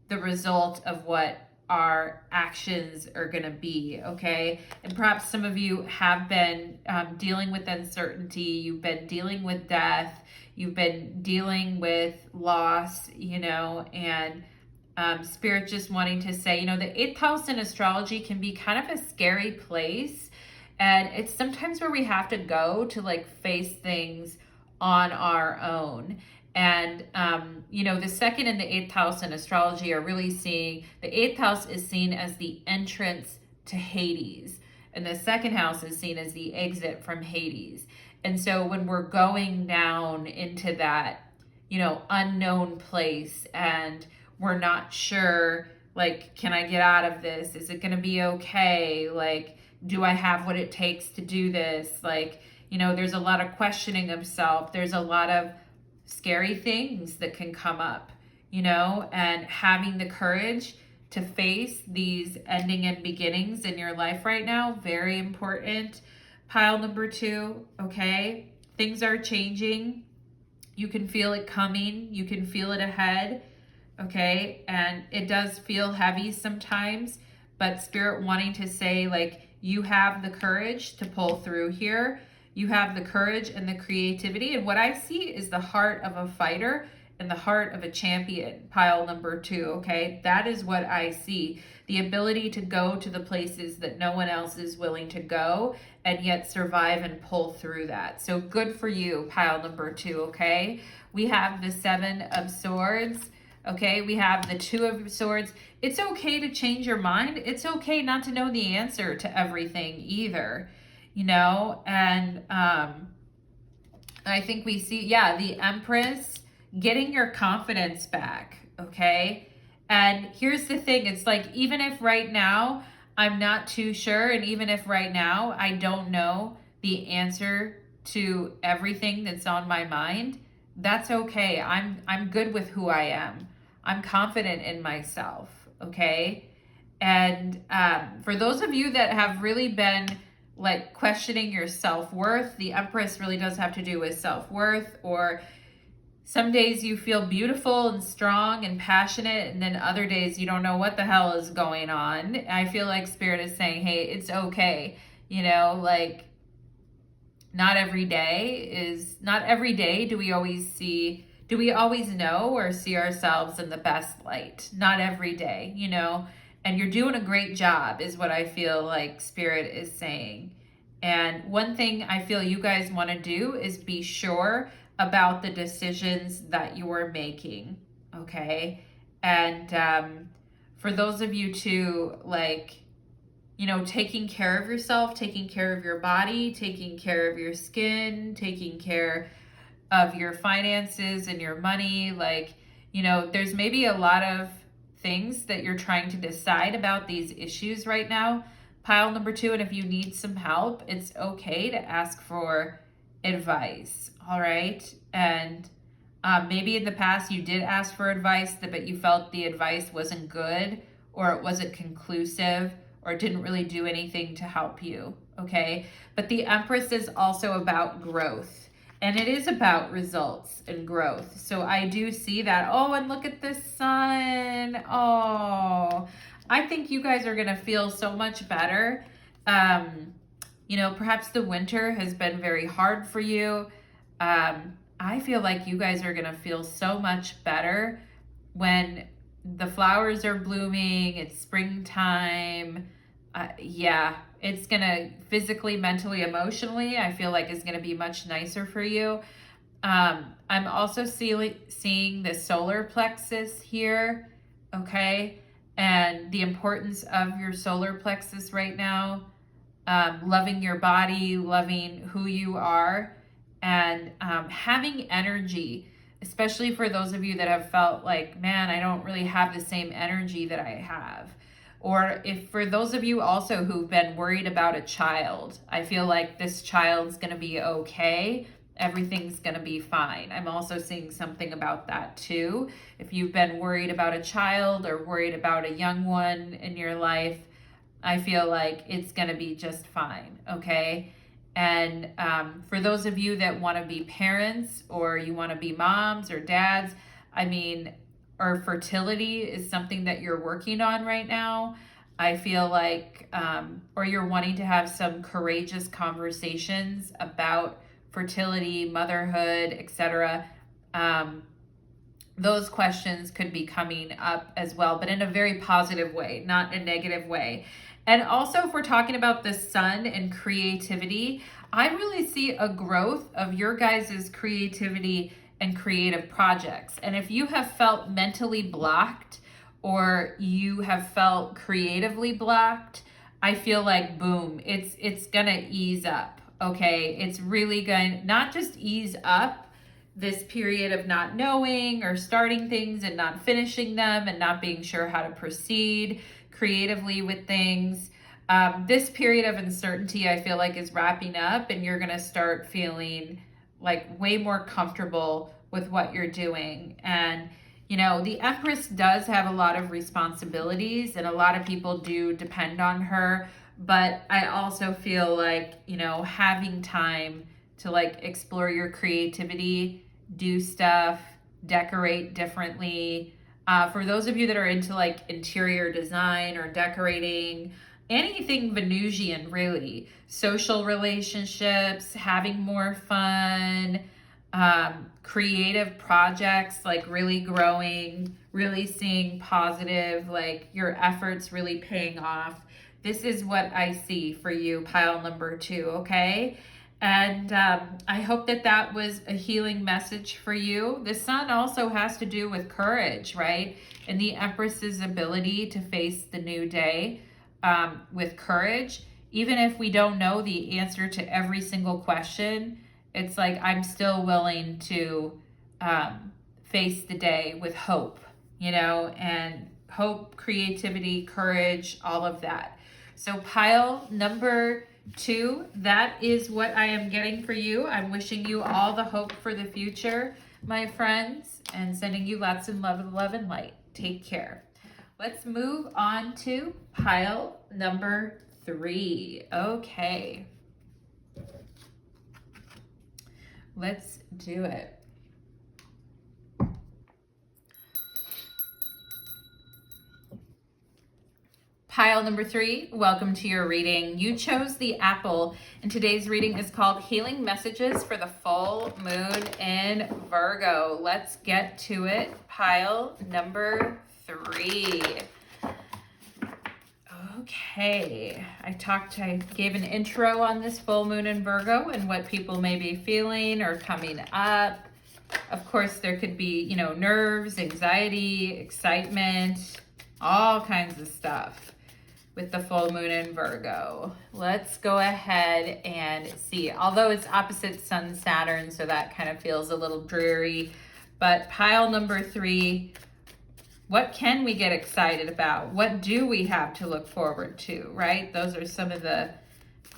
the result of what our actions are going to be, okay? And perhaps some of you have been dealing with uncertainty, you've been dealing with death, you've been dealing with loss, you know, and Spirit just wanting to say, you know, the 8th house in astrology can be kind of a scary place, and it's sometimes where we have to go to like face things on our own. And, you know, the 2nd and the 8th house in astrology are really seeing, the 8th house is seen as the entrance to Hades, and the 2nd house is seen as the exit from Hades. And so when we're going down into that, you know, unknown place, and we're not sure, like, can I get out of this? Is it going to be okay? Like, do I have what it takes to do this? Like, you know, there's a lot of questioning of self. There's a lot of scary things that can come up, you know, and having the courage to face these ending and beginnings in your life right now, very important. Pile number 2, okay? Things are changing. You can feel it coming. You can feel it ahead, okay? And it does feel heavy sometimes, but Spirit wanting to say, like, you have the courage to pull through here. You have the courage and the creativity. And what I see is the heart of a fighter and the heart of a champion, pile number 2, okay? That is what I see. The ability to go to the places that no one else is willing to go, and yet survive and pull through that. So good for you, pile number 2, okay? We have the 7 of Swords. Okay, we have the Two of Swords. It's okay to change your mind. It's okay not to know the answer to everything either, you know? And I think we see, yeah, the Empress, getting your confidence back, okay? And here's the thing, it's like, even if right now I'm not too sure, and even if right now I don't know the answer to everything that's on my mind, that's okay. I'm good with who I am. I'm confident in myself, okay? And for those of you that have really been like questioning your self-worth, the Empress really does have to do with self-worth, or some days you feel beautiful and strong and passionate, and then other days you don't know what the hell is going on. I feel like Spirit is saying, hey, it's okay. You know, like not every day do we always know or see ourselves in the best light. Not every day, you know, and you're doing a great job is what I feel like Spirit is saying. And one thing I feel you guys want to do is be sure about the decisions that you are making, okay? And for those of you too, like, you know, taking care of yourself, taking care of your body, taking care of your skin, taking care of your finances and your money, like, you know, there's maybe a lot of things that you're trying to decide about these issues right now, pile number 2. And if you need some help, it's okay to ask for advice. All right. And maybe in the past you did ask for advice, but you felt the advice wasn't good, or it wasn't conclusive, or it didn't really do anything to help you. Okay. But the Empress is also about growth, and it is about results and growth. So I do see that. Oh, and look at this sun. Oh, I think you guys are going to feel so much better. You know, perhaps the winter has been very hard for you. I feel like you guys are going to feel so much better when the flowers are blooming, it's springtime. Yeah, it's going to physically, mentally, emotionally, I feel like it's going to be much nicer for you. I'm also seeing the solar plexus here, okay? And the importance of your solar plexus right now. Loving your body, loving who you are, and having energy, especially for those of you that have felt like, man, I don't really have the same energy that I have. Or if for those of you also who've been worried about a child, I feel like this child's going to be okay. Everything's going to be fine. I'm also seeing something about that too. If you've been worried about a child or worried about a young one in your life, I feel like it's going to be just fine, okay? And for those of you that want to be parents, or you want to be moms or dads, I mean, or fertility is something that you're working on right now, I feel like, or you're wanting to have some courageous conversations about fertility, motherhood, etc. Those questions could be coming up as well, but in a very positive way, not a negative way. And also, if we're talking about the sun and creativity, I really see a growth of your guys' creativity and creative projects. And if you have felt mentally blocked, or you have felt creatively blocked, I feel like, boom, it's gonna ease up, okay? It's really going to not just ease up this period of not knowing or starting things and not finishing them and not being sure how to proceed creatively with things. This period of uncertainty, I feel like, is wrapping up, and you're going to start feeling like way more comfortable with what you're doing. And, you know, the Empress does have a lot of responsibilities, and a lot of people do depend on her. But I also feel like, you know, having time to like explore your creativity, do stuff, decorate differently. For those of you that are into like interior design or decorating, anything Venusian, really, social relationships, having more fun, creative projects, like really growing, really seeing positive, like your efforts really paying off. This is what I see for you, pile number 2, okay? And I hope that that was a healing message for you. The sun also has to do with courage, right? And the Empress's ability to face the new day with courage. Even if we don't know the answer to every single question, it's like I'm still willing to face the day with hope, and hope, creativity, courage, all of that. So pile number 2, that is what I am getting for you. I'm wishing you all the hope for the future, my friends, and sending you lots of love and light. Take care. Let's move on to pile number 3. Okay. Let's do it. Pile number 3, welcome to your reading. You chose the apple, and today's reading is called Healing Messages for the Full Moon in Virgo. Let's get to it. Pile number 3. Okay, I gave an intro on this full moon in Virgo and what people may be feeling or coming up. Of course, there could be, nerves, anxiety, excitement, all kinds of stuff with the full moon in Virgo. Let's go ahead and see. Although it's opposite Sun Saturn, so that kind of feels a little dreary. But pile number 3, what can we get excited about? What do we have to look forward to, right? Those are some of the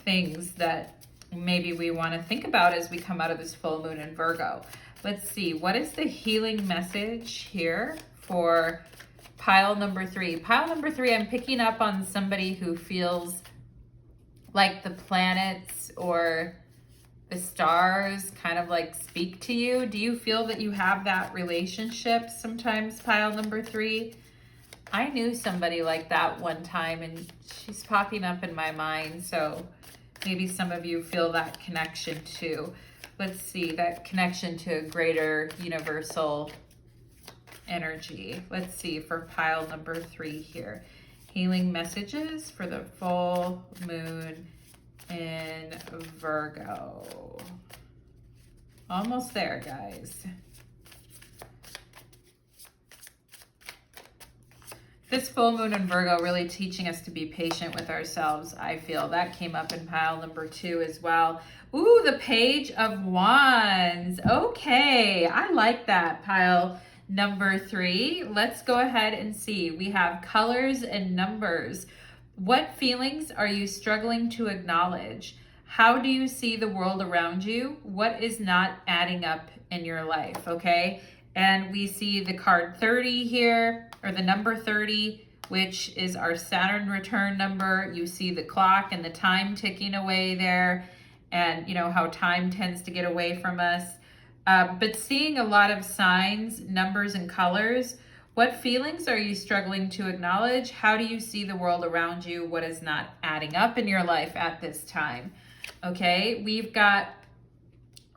things that maybe we want to think about as we come out of this full moon in Virgo. Let's see. What is the healing message here for pile number 3? Pile number 3, I'm picking up on somebody who feels like the planets or the stars kind of like speak to you. Do you feel that you have that relationship sometimes, pile number 3? I knew somebody like that one time, and she's popping up in my mind. So maybe some of you feel that connection too. Let's see, that connection to a greater universal energy. Let's see for pile number 3 here. Healing messages for the full moon in Virgo. Almost there, guys. This full moon in Virgo really teaching us to be patient with ourselves, I feel. That came up in pile number 2 as well. Ooh, the Page of Wands. Okay, I like that, pile number 3. Let's go ahead and see. We have colors and numbers. What feelings are you struggling to acknowledge? How do you see the world around you? What is not adding up in your life? Okay. And we see the card 30 here, or the number 30, which is our Saturn return number. You see the clock and the time ticking away there, and how time tends to get away from us. But seeing a lot of signs, numbers, and colors. What feelings are you struggling to acknowledge? How do you see the world around you? What is not adding up in your life at this time? Okay, we've got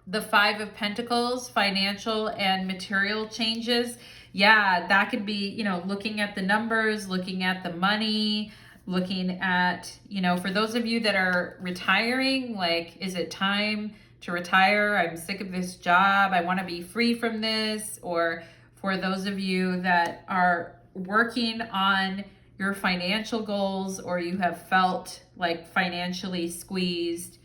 the 5 of Pentacles, financial and material changes. Yeah, that could be, looking at the numbers, looking at the money, looking at, for those of you that are retiring, like, is it time to retire? I'm sick of this job. I want to be free from this. Or for those of you that are working on your financial goals, or you have felt like financially squeezed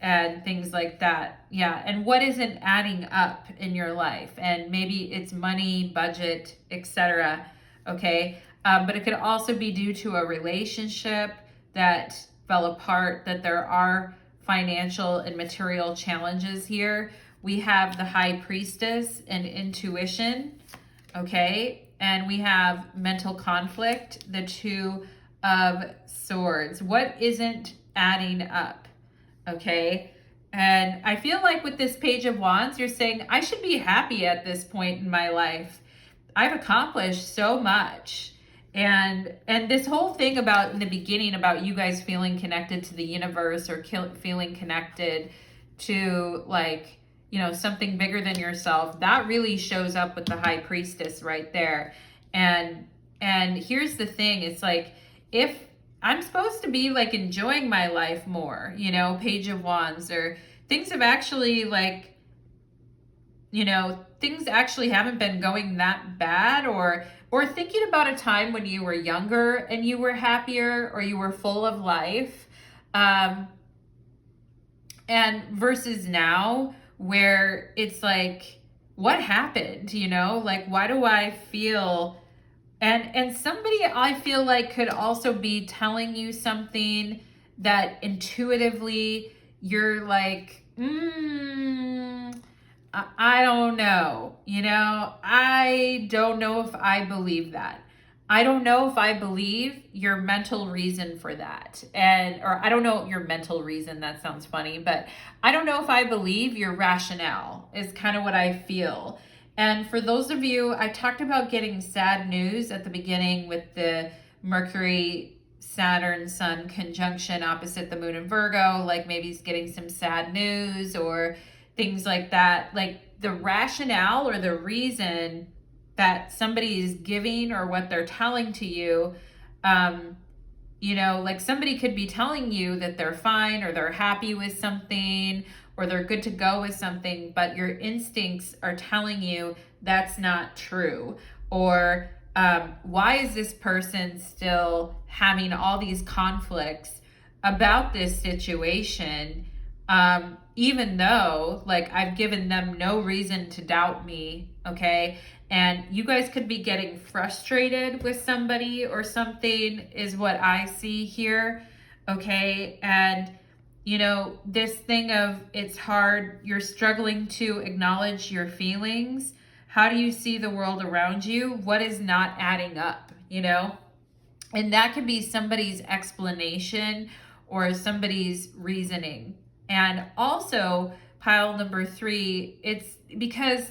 and things like that. Yeah. And what isn't adding up in your life? And maybe it's money, budget, etc. Okay. But it could also be due to a relationship that fell apart, that there are financial and material challenges here. We have the High Priestess and intuition, okay? And we have mental conflict, the 2 of Swords. What isn't adding up, okay? And I feel like with this Page of Wands, you're saying, I should be happy at this point in my life. I've accomplished so much. And this whole thing about in the beginning about you guys feeling connected to the universe, or feeling connected to, like, something bigger than yourself, that really shows up with the High Priestess right there. And here's the thing, it's like, if I'm supposed to be like enjoying my life more, Page of Wands, or things have actually like, you know, things actually haven't been going that bad, or thinking about a time when you were younger and you were happier or you were full of life, and versus now where it's like, what happened, you know, like, why do I feel, and somebody I feel like could also be telling you something that intuitively you're like, I don't know, you know, I don't know if I believe that. I don't know if I believe your mental reason for that. Or I don't know your mental reason, that sounds funny, but I don't know if I believe your rationale is kind of what I feel. And for those of you, I talked about getting sad news at the beginning with the Mercury, Saturn, Sun conjunction opposite the moon in Virgo, like maybe he's getting some sad news or things like that. Like the rationale or the reason that somebody is giving or what they're telling to you, you know, like somebody could be telling you that they're fine or they're happy with something or they're good to go with something, but your instincts are telling you that's not true. Or why is this person still having all these conflicts about this situation, even though like I've given them no reason to doubt me, okay? And you guys could be getting frustrated with somebody or something is what I see here, okay? And you know, this thing of it's hard, you're struggling to acknowledge your feelings. How do you see the world around you? What is not adding up, you know? And that could be somebody's explanation or somebody's reasoning. And also, pile number 3, it's because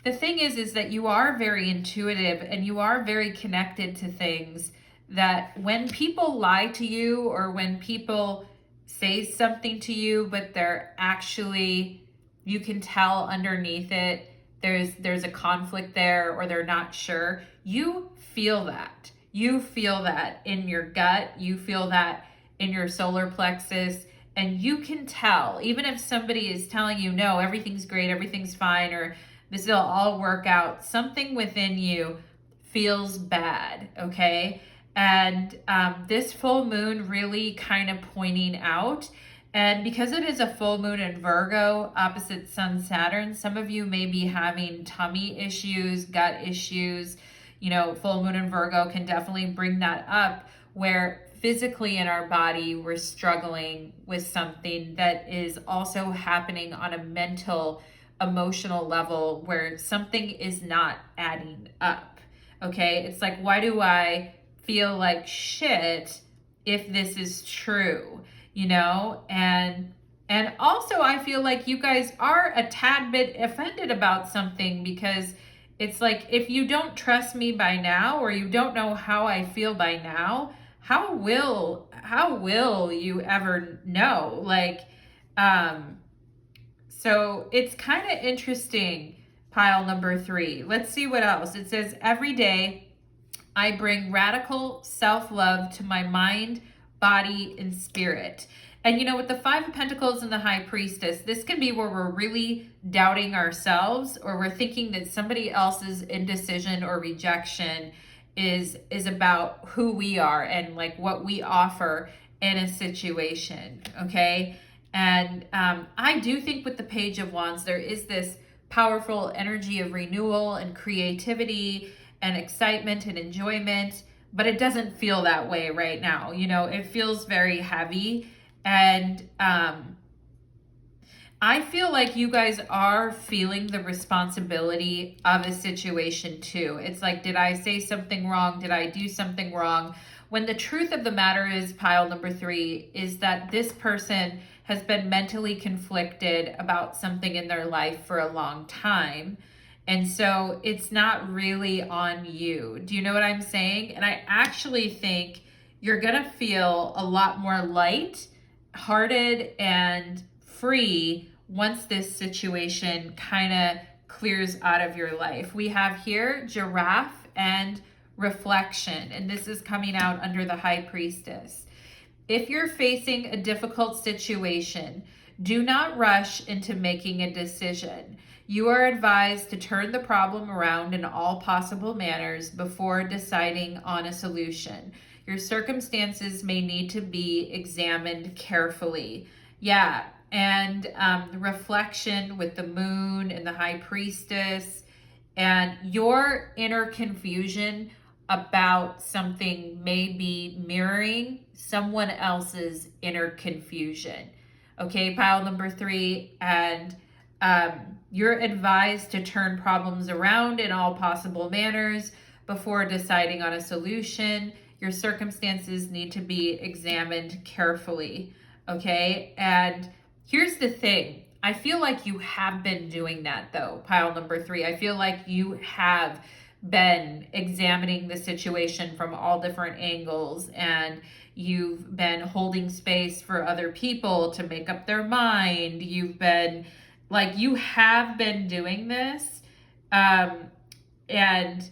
the thing is that you are very intuitive and you are very connected to things, that when people lie to you or when people say something to you, but they're actually, you can tell underneath it, there's a conflict there or they're not sure. You feel that. You feel that in your gut. You feel that in your solar plexus. And you can tell, even if somebody is telling you, no, everything's great, everything's fine, or this will all work out, something within you feels bad, okay? And this full moon really kind of pointing out, and because it is a full moon in Virgo opposite Sun Saturn, some of you may be having tummy issues, gut issues. You know, full moon in Virgo can definitely bring that up, where physically in our body we're struggling with something that is also happening on a mental, emotional level where something is not adding up. Okay, it's like, why do I feel like shit if this is true, you know? And also I feel like you guys are a tad bit offended about something, because it's like, if you don't trust me by now, or you don't know how I feel by now, how will you ever know? Like, so it's kind of interesting, pile number 3. Let's see what else. It says, every day I bring radical self-love to my mind, body, and spirit. And you know, with the 5 of Pentacles and the High Priestess, this can be where we're really doubting ourselves, or we're thinking that somebody else's indecision or rejection is about who we are and like what we offer in a situation, okay? And I do think with the Page of Wands, there is this powerful energy of renewal and creativity and excitement and enjoyment, but it doesn't feel that way right now. You know, it feels very heavy. And I feel like you guys are feeling the responsibility of a situation too. It's like, did I say something wrong? Did I do something wrong? When the truth of the matter is, pile number 3, is that this person has been mentally conflicted about something in their life for a long time. And so it's not really on you. Do you know what I'm saying? And I actually think you're going to feel a lot more light-hearted and free once this situation kind of clears out of your life. We have here giraffe and reflection, and this is coming out under the High Priestess. If you're facing a difficult situation, Do not rush into making a decision. You are advised to turn the problem around in all possible manners before deciding on a solution. Your circumstances may need to be examined carefully. Yeah, and reflection with the moon and the high priestess, and your inner confusion about something may be mirroring someone else's inner confusion. Okay, pile number 3, and you're advised to turn problems around in all possible manners before deciding on a solution. Your circumstances need to be examined carefully. Okay, and here's the thing. I feel like you have been doing that though, pile number 3. I feel like you have been examining the situation from all different angles, and you've been holding space for other people to make up their mind. You've been like, you have been doing this. And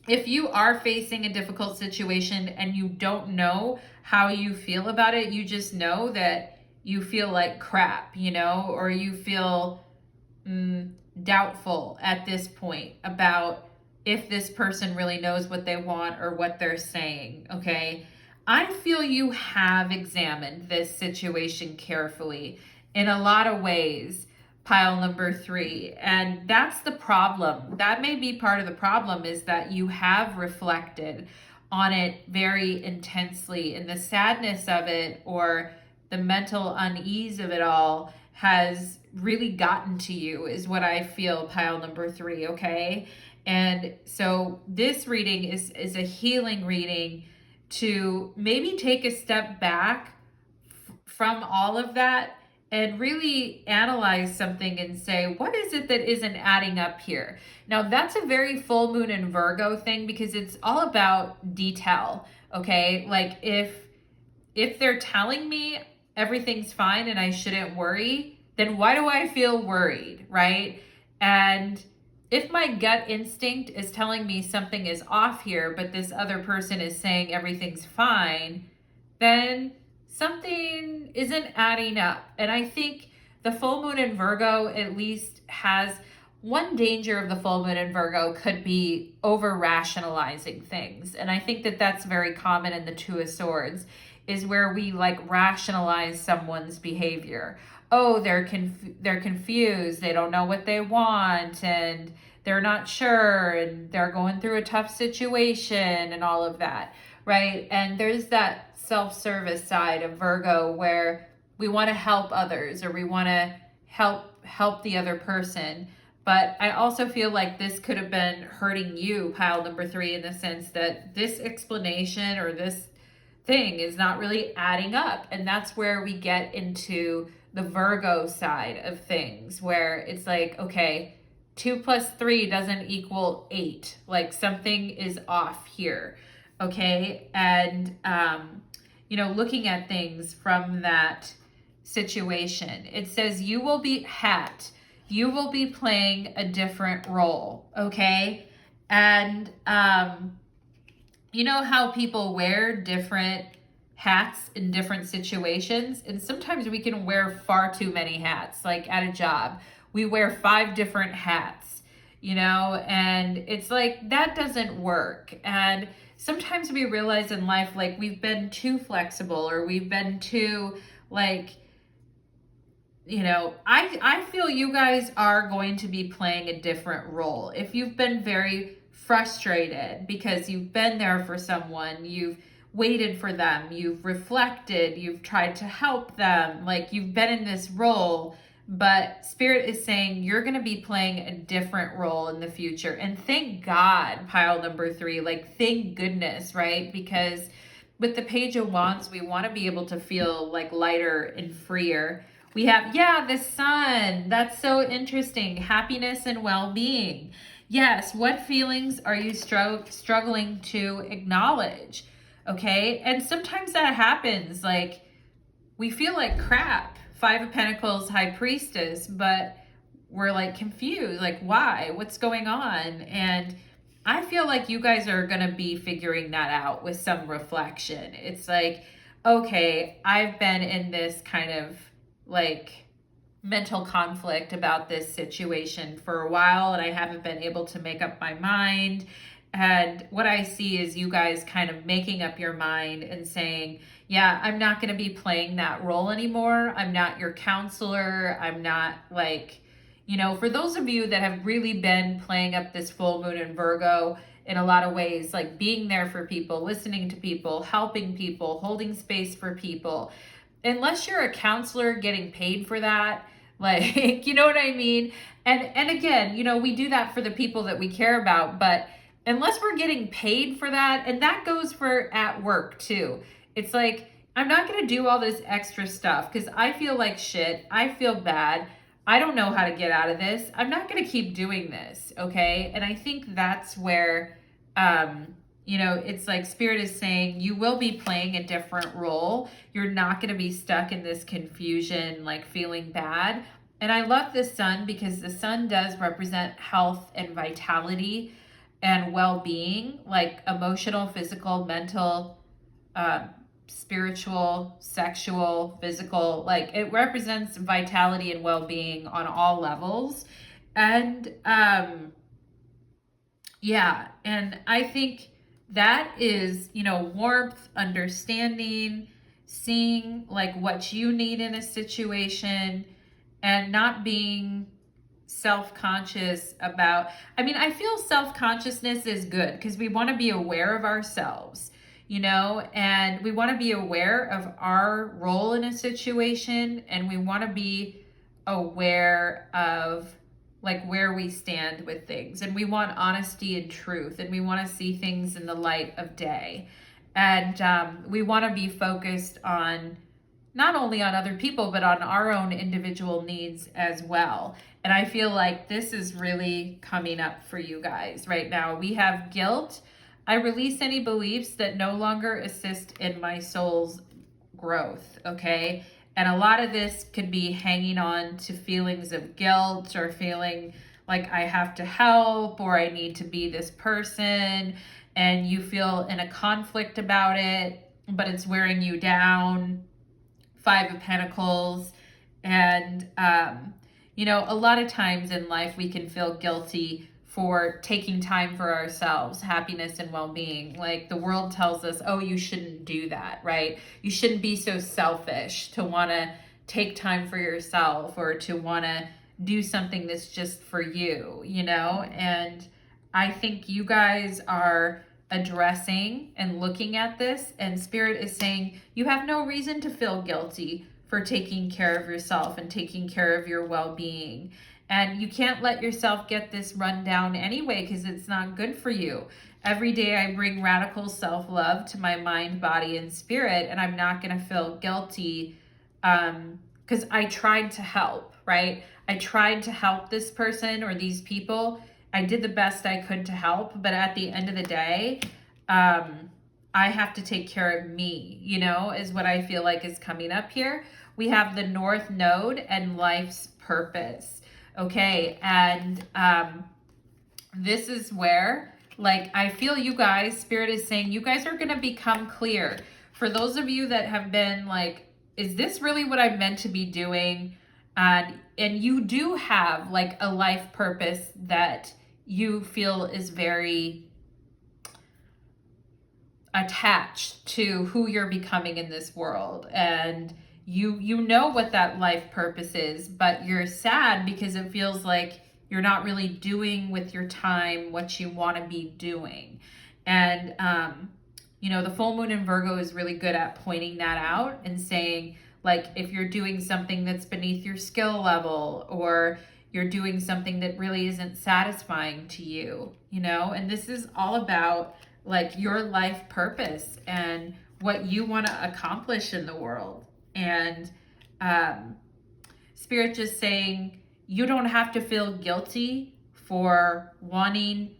if you are facing a difficult situation and you don't know how you feel about it, you just know that you feel like crap, or you feel doubtful at this point about if this person really knows what they want or what they're saying, okay? I feel you have examined this situation carefully in a lot of ways, pile number 3. And that's the problem. That may be part of the problem, is that you have reflected on it very intensely, and the sadness of it or the mental unease of it all has really gotten to you, is what I feel, pile number 3, okay? And so this reading is a healing reading to maybe take a step back from all of that and really analyze something and say, what is it that isn't adding up here? Now, that's a very full moon in Virgo thing, because it's all about detail, okay? Like if they're telling me everything's fine and I shouldn't worry, then why do I feel worried, right? And if my gut instinct is telling me something is off here, but this other person is saying everything's fine, then something isn't adding up. And I think the full moon in Virgo at least has one danger of the full moon in Virgo could be over rationalizing things. And I think that that's very common in the Two of Swords, is where we like rationalize someone's behavior. Oh, they're confused, they don't know what they want, and they're not sure, and they're going through a tough situation and all of that, right? And there's that self-service side of Virgo where we want to help others, or we want to help the other person. But I also feel like this could have been hurting you, pile number 3, in the sense that this explanation or this thing is not really adding up. And that's where we get into the Virgo side of things, where it's like, okay, 2 plus 3 doesn't equal 8. Like something is off here, okay? And, looking at things from that situation, it says you will be playing a different role, okay? And, you know how people wear different hats in different situations? And sometimes we can wear far too many hats, like at a job. We wear 5 different hats, and it's like, that doesn't work. And sometimes we realize in life, like we've been too flexible, or we've been too like, I feel you guys are going to be playing a different role. If you've been very frustrated because you've been there for someone, you've waited for them, you've reflected, you've tried to help them, like you've been in this role, but Spirit is saying you're going to be playing a different role in the future. And thank God, pile number 3, like thank goodness, right? Because with the Page of Wands, we want to be able to feel like lighter and freer. We have, the sun. That's so interesting. Happiness and well-being. Yes, what feelings are you struggling to acknowledge? Okay, and sometimes that happens. Like, we feel like crap. 5 of Pentacles, High Priestess, but we're like confused. Like, why? What's going on? And I feel like you guys are going to be figuring that out with some reflection. It's like, okay, I've been in this kind of like mental conflict about this situation for a while, and I haven't been able to make up my mind. And what I see is you guys kind of making up your mind and saying, yeah, I'm not going to be playing that role anymore. I'm not your counselor. I'm not like, for those of you that have really been playing up this full moon in Virgo in a lot of ways, like being there for people, listening to people, helping people, holding space for people, unless you're a counselor getting paid for that, like, you know what I mean? And again, we do that for the people that we care about, but unless we're getting paid for that, and that goes for at work too. It's like, I'm not going to do all this extra stuff because I feel like shit. I feel bad. I don't know how to get out of this. I'm not going to keep doing this. Okay. And I think that's where, it's like Spirit is saying you will be playing a different role. You're not going to be stuck in this confusion, like feeling bad. And I love the sun because the sun does represent health and vitality and well-being, like emotional, physical, mental, spiritual, sexual, physical, like it represents vitality and well-being on all levels. And and I think that is, warmth, understanding, seeing like what you need in a situation, and not being self-conscious about, I feel self-consciousness is good because we want to be aware of ourselves, and we want to be aware of our role in a situation, and we want to be aware of like where we stand with things, and we want honesty and truth, and we want to see things in the light of day, and we want to be focused on not only on other people, but on our own individual needs as well. And I feel like this is really coming up for you guys right now. We have guilt. I release any beliefs that no longer assist in my soul's growth, okay? And a lot of this could be hanging on to feelings of guilt or feeling like I have to help or I need to be this person, and you feel in a conflict about it, but it's wearing you down. 5 of Pentacles. And, a lot of times in life we can feel guilty for taking time for ourselves, happiness and well-being. Like the world tells us, oh, you shouldn't do that, right? You shouldn't be so selfish to want to take time for yourself or to want to do something that's just for you, And I think you guys are addressing and looking at this, and Spirit is saying you have no reason to feel guilty for taking care of yourself and taking care of your well-being. And you can't let yourself get this run down anyway because it's not good for you. Every day I bring radical self-love to my mind, body, and spirit, and I'm not going to feel guilty because I tried to help, right? I tried to help this person or these people. I did the best I could to help, but at the end of the day, I have to take care of me, is what I feel like is coming up here. We have the North Node and life's purpose, okay? And this is where, like, I feel you guys, Spirit is saying you guys are going to become clear. For those of you that have been like, is this really what I'm meant to be doing? And you do have like a life purpose that you feel is very attached to who you're becoming in this world, and you know what that life purpose is, but you're sad because it feels like you're not really doing with your time what you want to be doing. And the full moon in Virgo is really good at pointing that out and saying, like, if you're doing something that's beneath your skill level, or you're doing something that really isn't satisfying to you, and this is all about like your life purpose and what you want to accomplish in the world. And Spirit just saying you don't have to feel guilty for wanting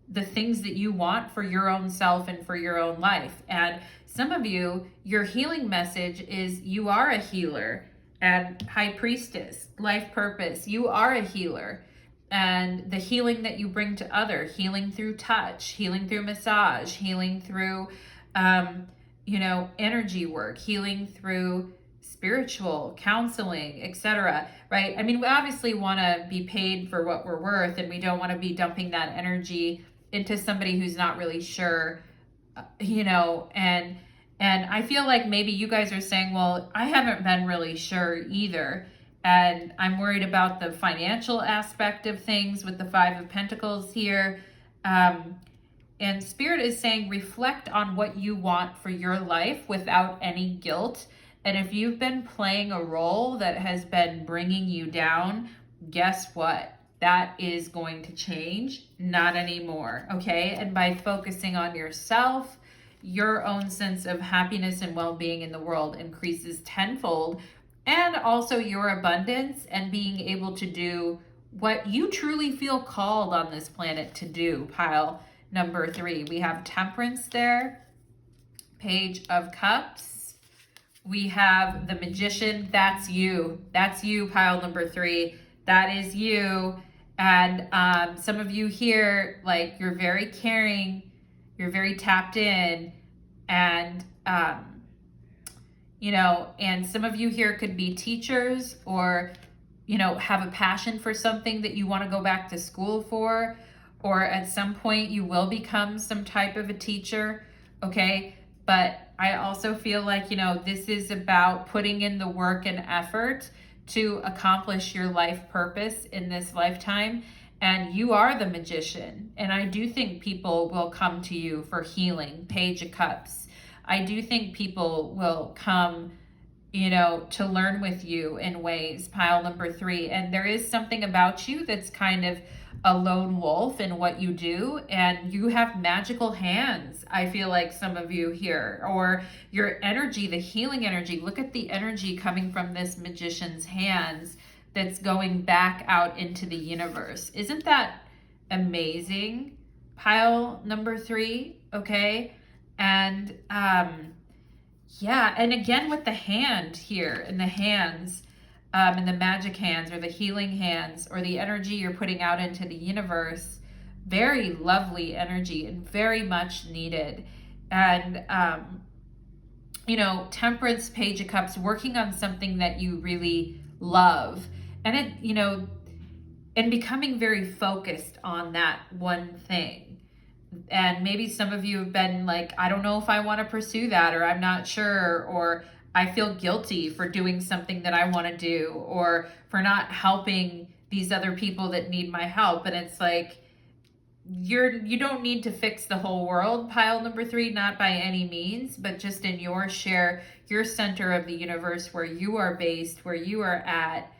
the things that you want for your own self and for your own life. And some of you, your healing message is you are a healer. And High Priestess, life purpose, you are a healer. And the healing that you bring to others, healing through touch, healing through massage, healing through, energy work, healing through spiritual, counseling, etc., right? I mean, we obviously want to be paid for what we're worth, and we don't want to be dumping that energy into somebody who's not really sure, and I feel like maybe you guys are saying, well, I haven't been really sure either, and I'm worried about the financial aspect of things with the Five of Pentacles here. And Spirit is saying, reflect on what you want for your life without any guilt. And if you've been playing a role that has been bringing you down, guess what? That is going to change. Not anymore, okay? And by focusing on yourself, your own sense of happiness and well-being in the world increases tenfold. And also your abundance and being able to do what you truly feel called on this planet to do, pile number 3. We have Temperance there, Page of Cups. We have the Magician. That's you. That's you, pile number 3. That is you. And some of you here, like, you're very caring, you're very tapped in, and and some of you here could be teachers, or have a passion for something that you want to go back to school for, or at some point you will become some type of a teacher, okay? But I also feel like, this is about putting in the work and effort to accomplish your life purpose in this lifetime. And you are the Magician. And I do think people will come to you for healing, Page of Cups. I do think people will come, to learn with you in ways, pile number 3. And there is something about you that's kind of a lone wolf in what you do, and you have magical hands. I feel like some of you here, or your energy, the healing energy. Look at the energy coming from this Magician's hands that's going back out into the universe. Isn't that amazing? Pile number 3, okay? And and again with the hand here, and the hands, and the magic hands, or the healing hands, or the energy you're putting out into the universe. Very lovely energy and very much needed. And Temperance, Page of Cups, working on something that you really love, and it and becoming very focused on that one thing. And maybe some of you have been like, I don't know if I want to pursue that, or I'm not sure, or I feel guilty for doing something that I want to do, or for not helping these other people that need my help. And it's like, you don't need to fix the whole world, pile number 3, not by any means, but just in your share, your center of the universe, where you are based, where you are at,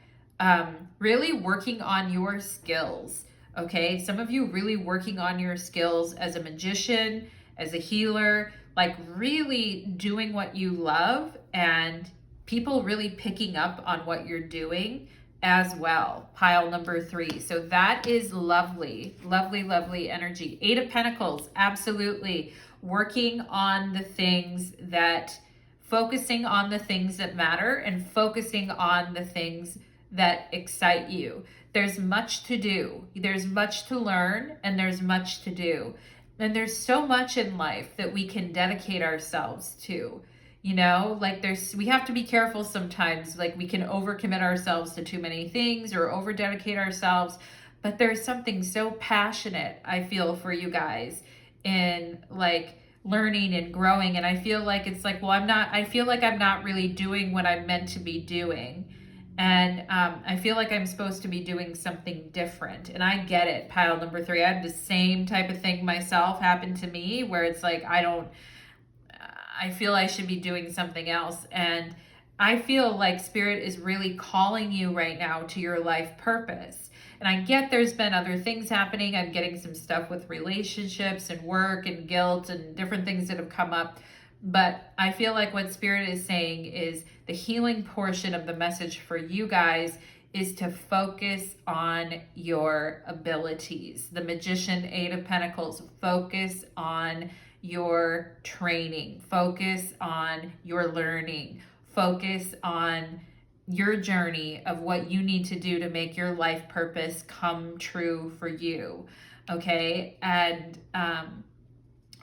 really working on your skills. Okay, some of you really working on your skills as a magician, as a healer, like really doing what you love, and people really picking up on what you're doing as well, pile number 3. So that is lovely, lovely, lovely energy. 8 of Pentacles, absolutely. Working on the things that, focusing on the things that matter, and focusing on the things that excite you. There's much to do. There's much to learn, and there's much to do. And there's so much in life that we can dedicate ourselves to. Like we have to be careful sometimes. Like we can overcommit ourselves to too many things, or over dedicate ourselves. But there's something so passionate, I feel, for you guys in like learning and growing. And I feel like it's like, well, I feel like I'm not really doing what I'm meant to be doing. And I feel like I'm supposed to be doing something different. And I get it, pile number 3. I had the same type of thing myself happen to me, where it's like, I feel I should be doing something else. And I feel like Spirit is really calling you right now to your life purpose. And I get there's been other things happening. I'm getting some stuff with relationships and work and guilt and different things that have come up. But I feel like what Spirit is saying is the healing portion of the message for you guys is to focus on your abilities. The Magician, 8 of Pentacles, focus on your training, focus on your learning, focus on your journey of what you need to do to make your life purpose come true for you. Okay. And,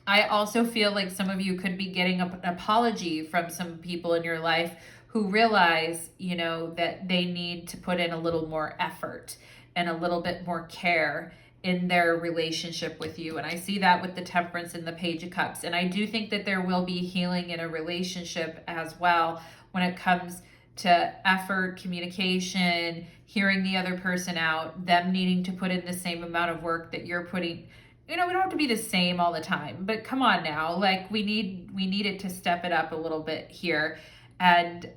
I also feel like some of you could be getting an apology from some people in your life who realize, you know, that they need to put in a little more effort and a little bit more care in their relationship with you. And I see that with the Temperance and the Page of Cups. And I do think that there will be healing in a relationship as well when it comes to effort, communication, hearing the other person out, them needing to put in the same amount of work that you're putting. You know, we don't have to be the same all the time, but come on now, like we needed to step it up a little bit here. And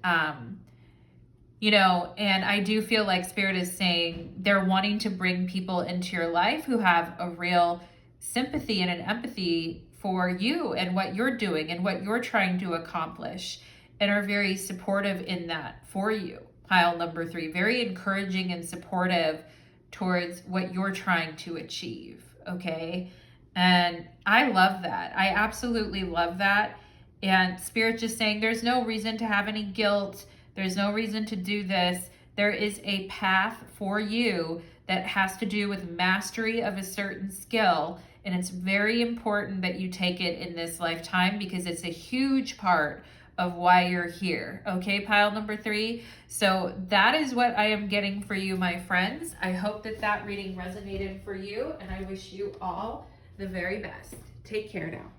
you know, and I do feel like Spirit is saying they're wanting to bring people into your life who have a real sympathy and an empathy for you and what you're doing and what you're trying to accomplish, and are very supportive in that for you. Pile number 3, very encouraging and supportive towards what you're trying to achieve. Okay. And I love that. I absolutely love that. And Spirit just saying there's no reason to have any guilt. There's no reason to do this. There is a path for you that has to do with mastery of a certain skill. And it's very important that you take it in this lifetime because it's a huge part of why you're here. Okay, pile number 3. So that is what I am getting for you, my friends. I hope that that reading resonated for you, and I wish you all the very best. Take care now.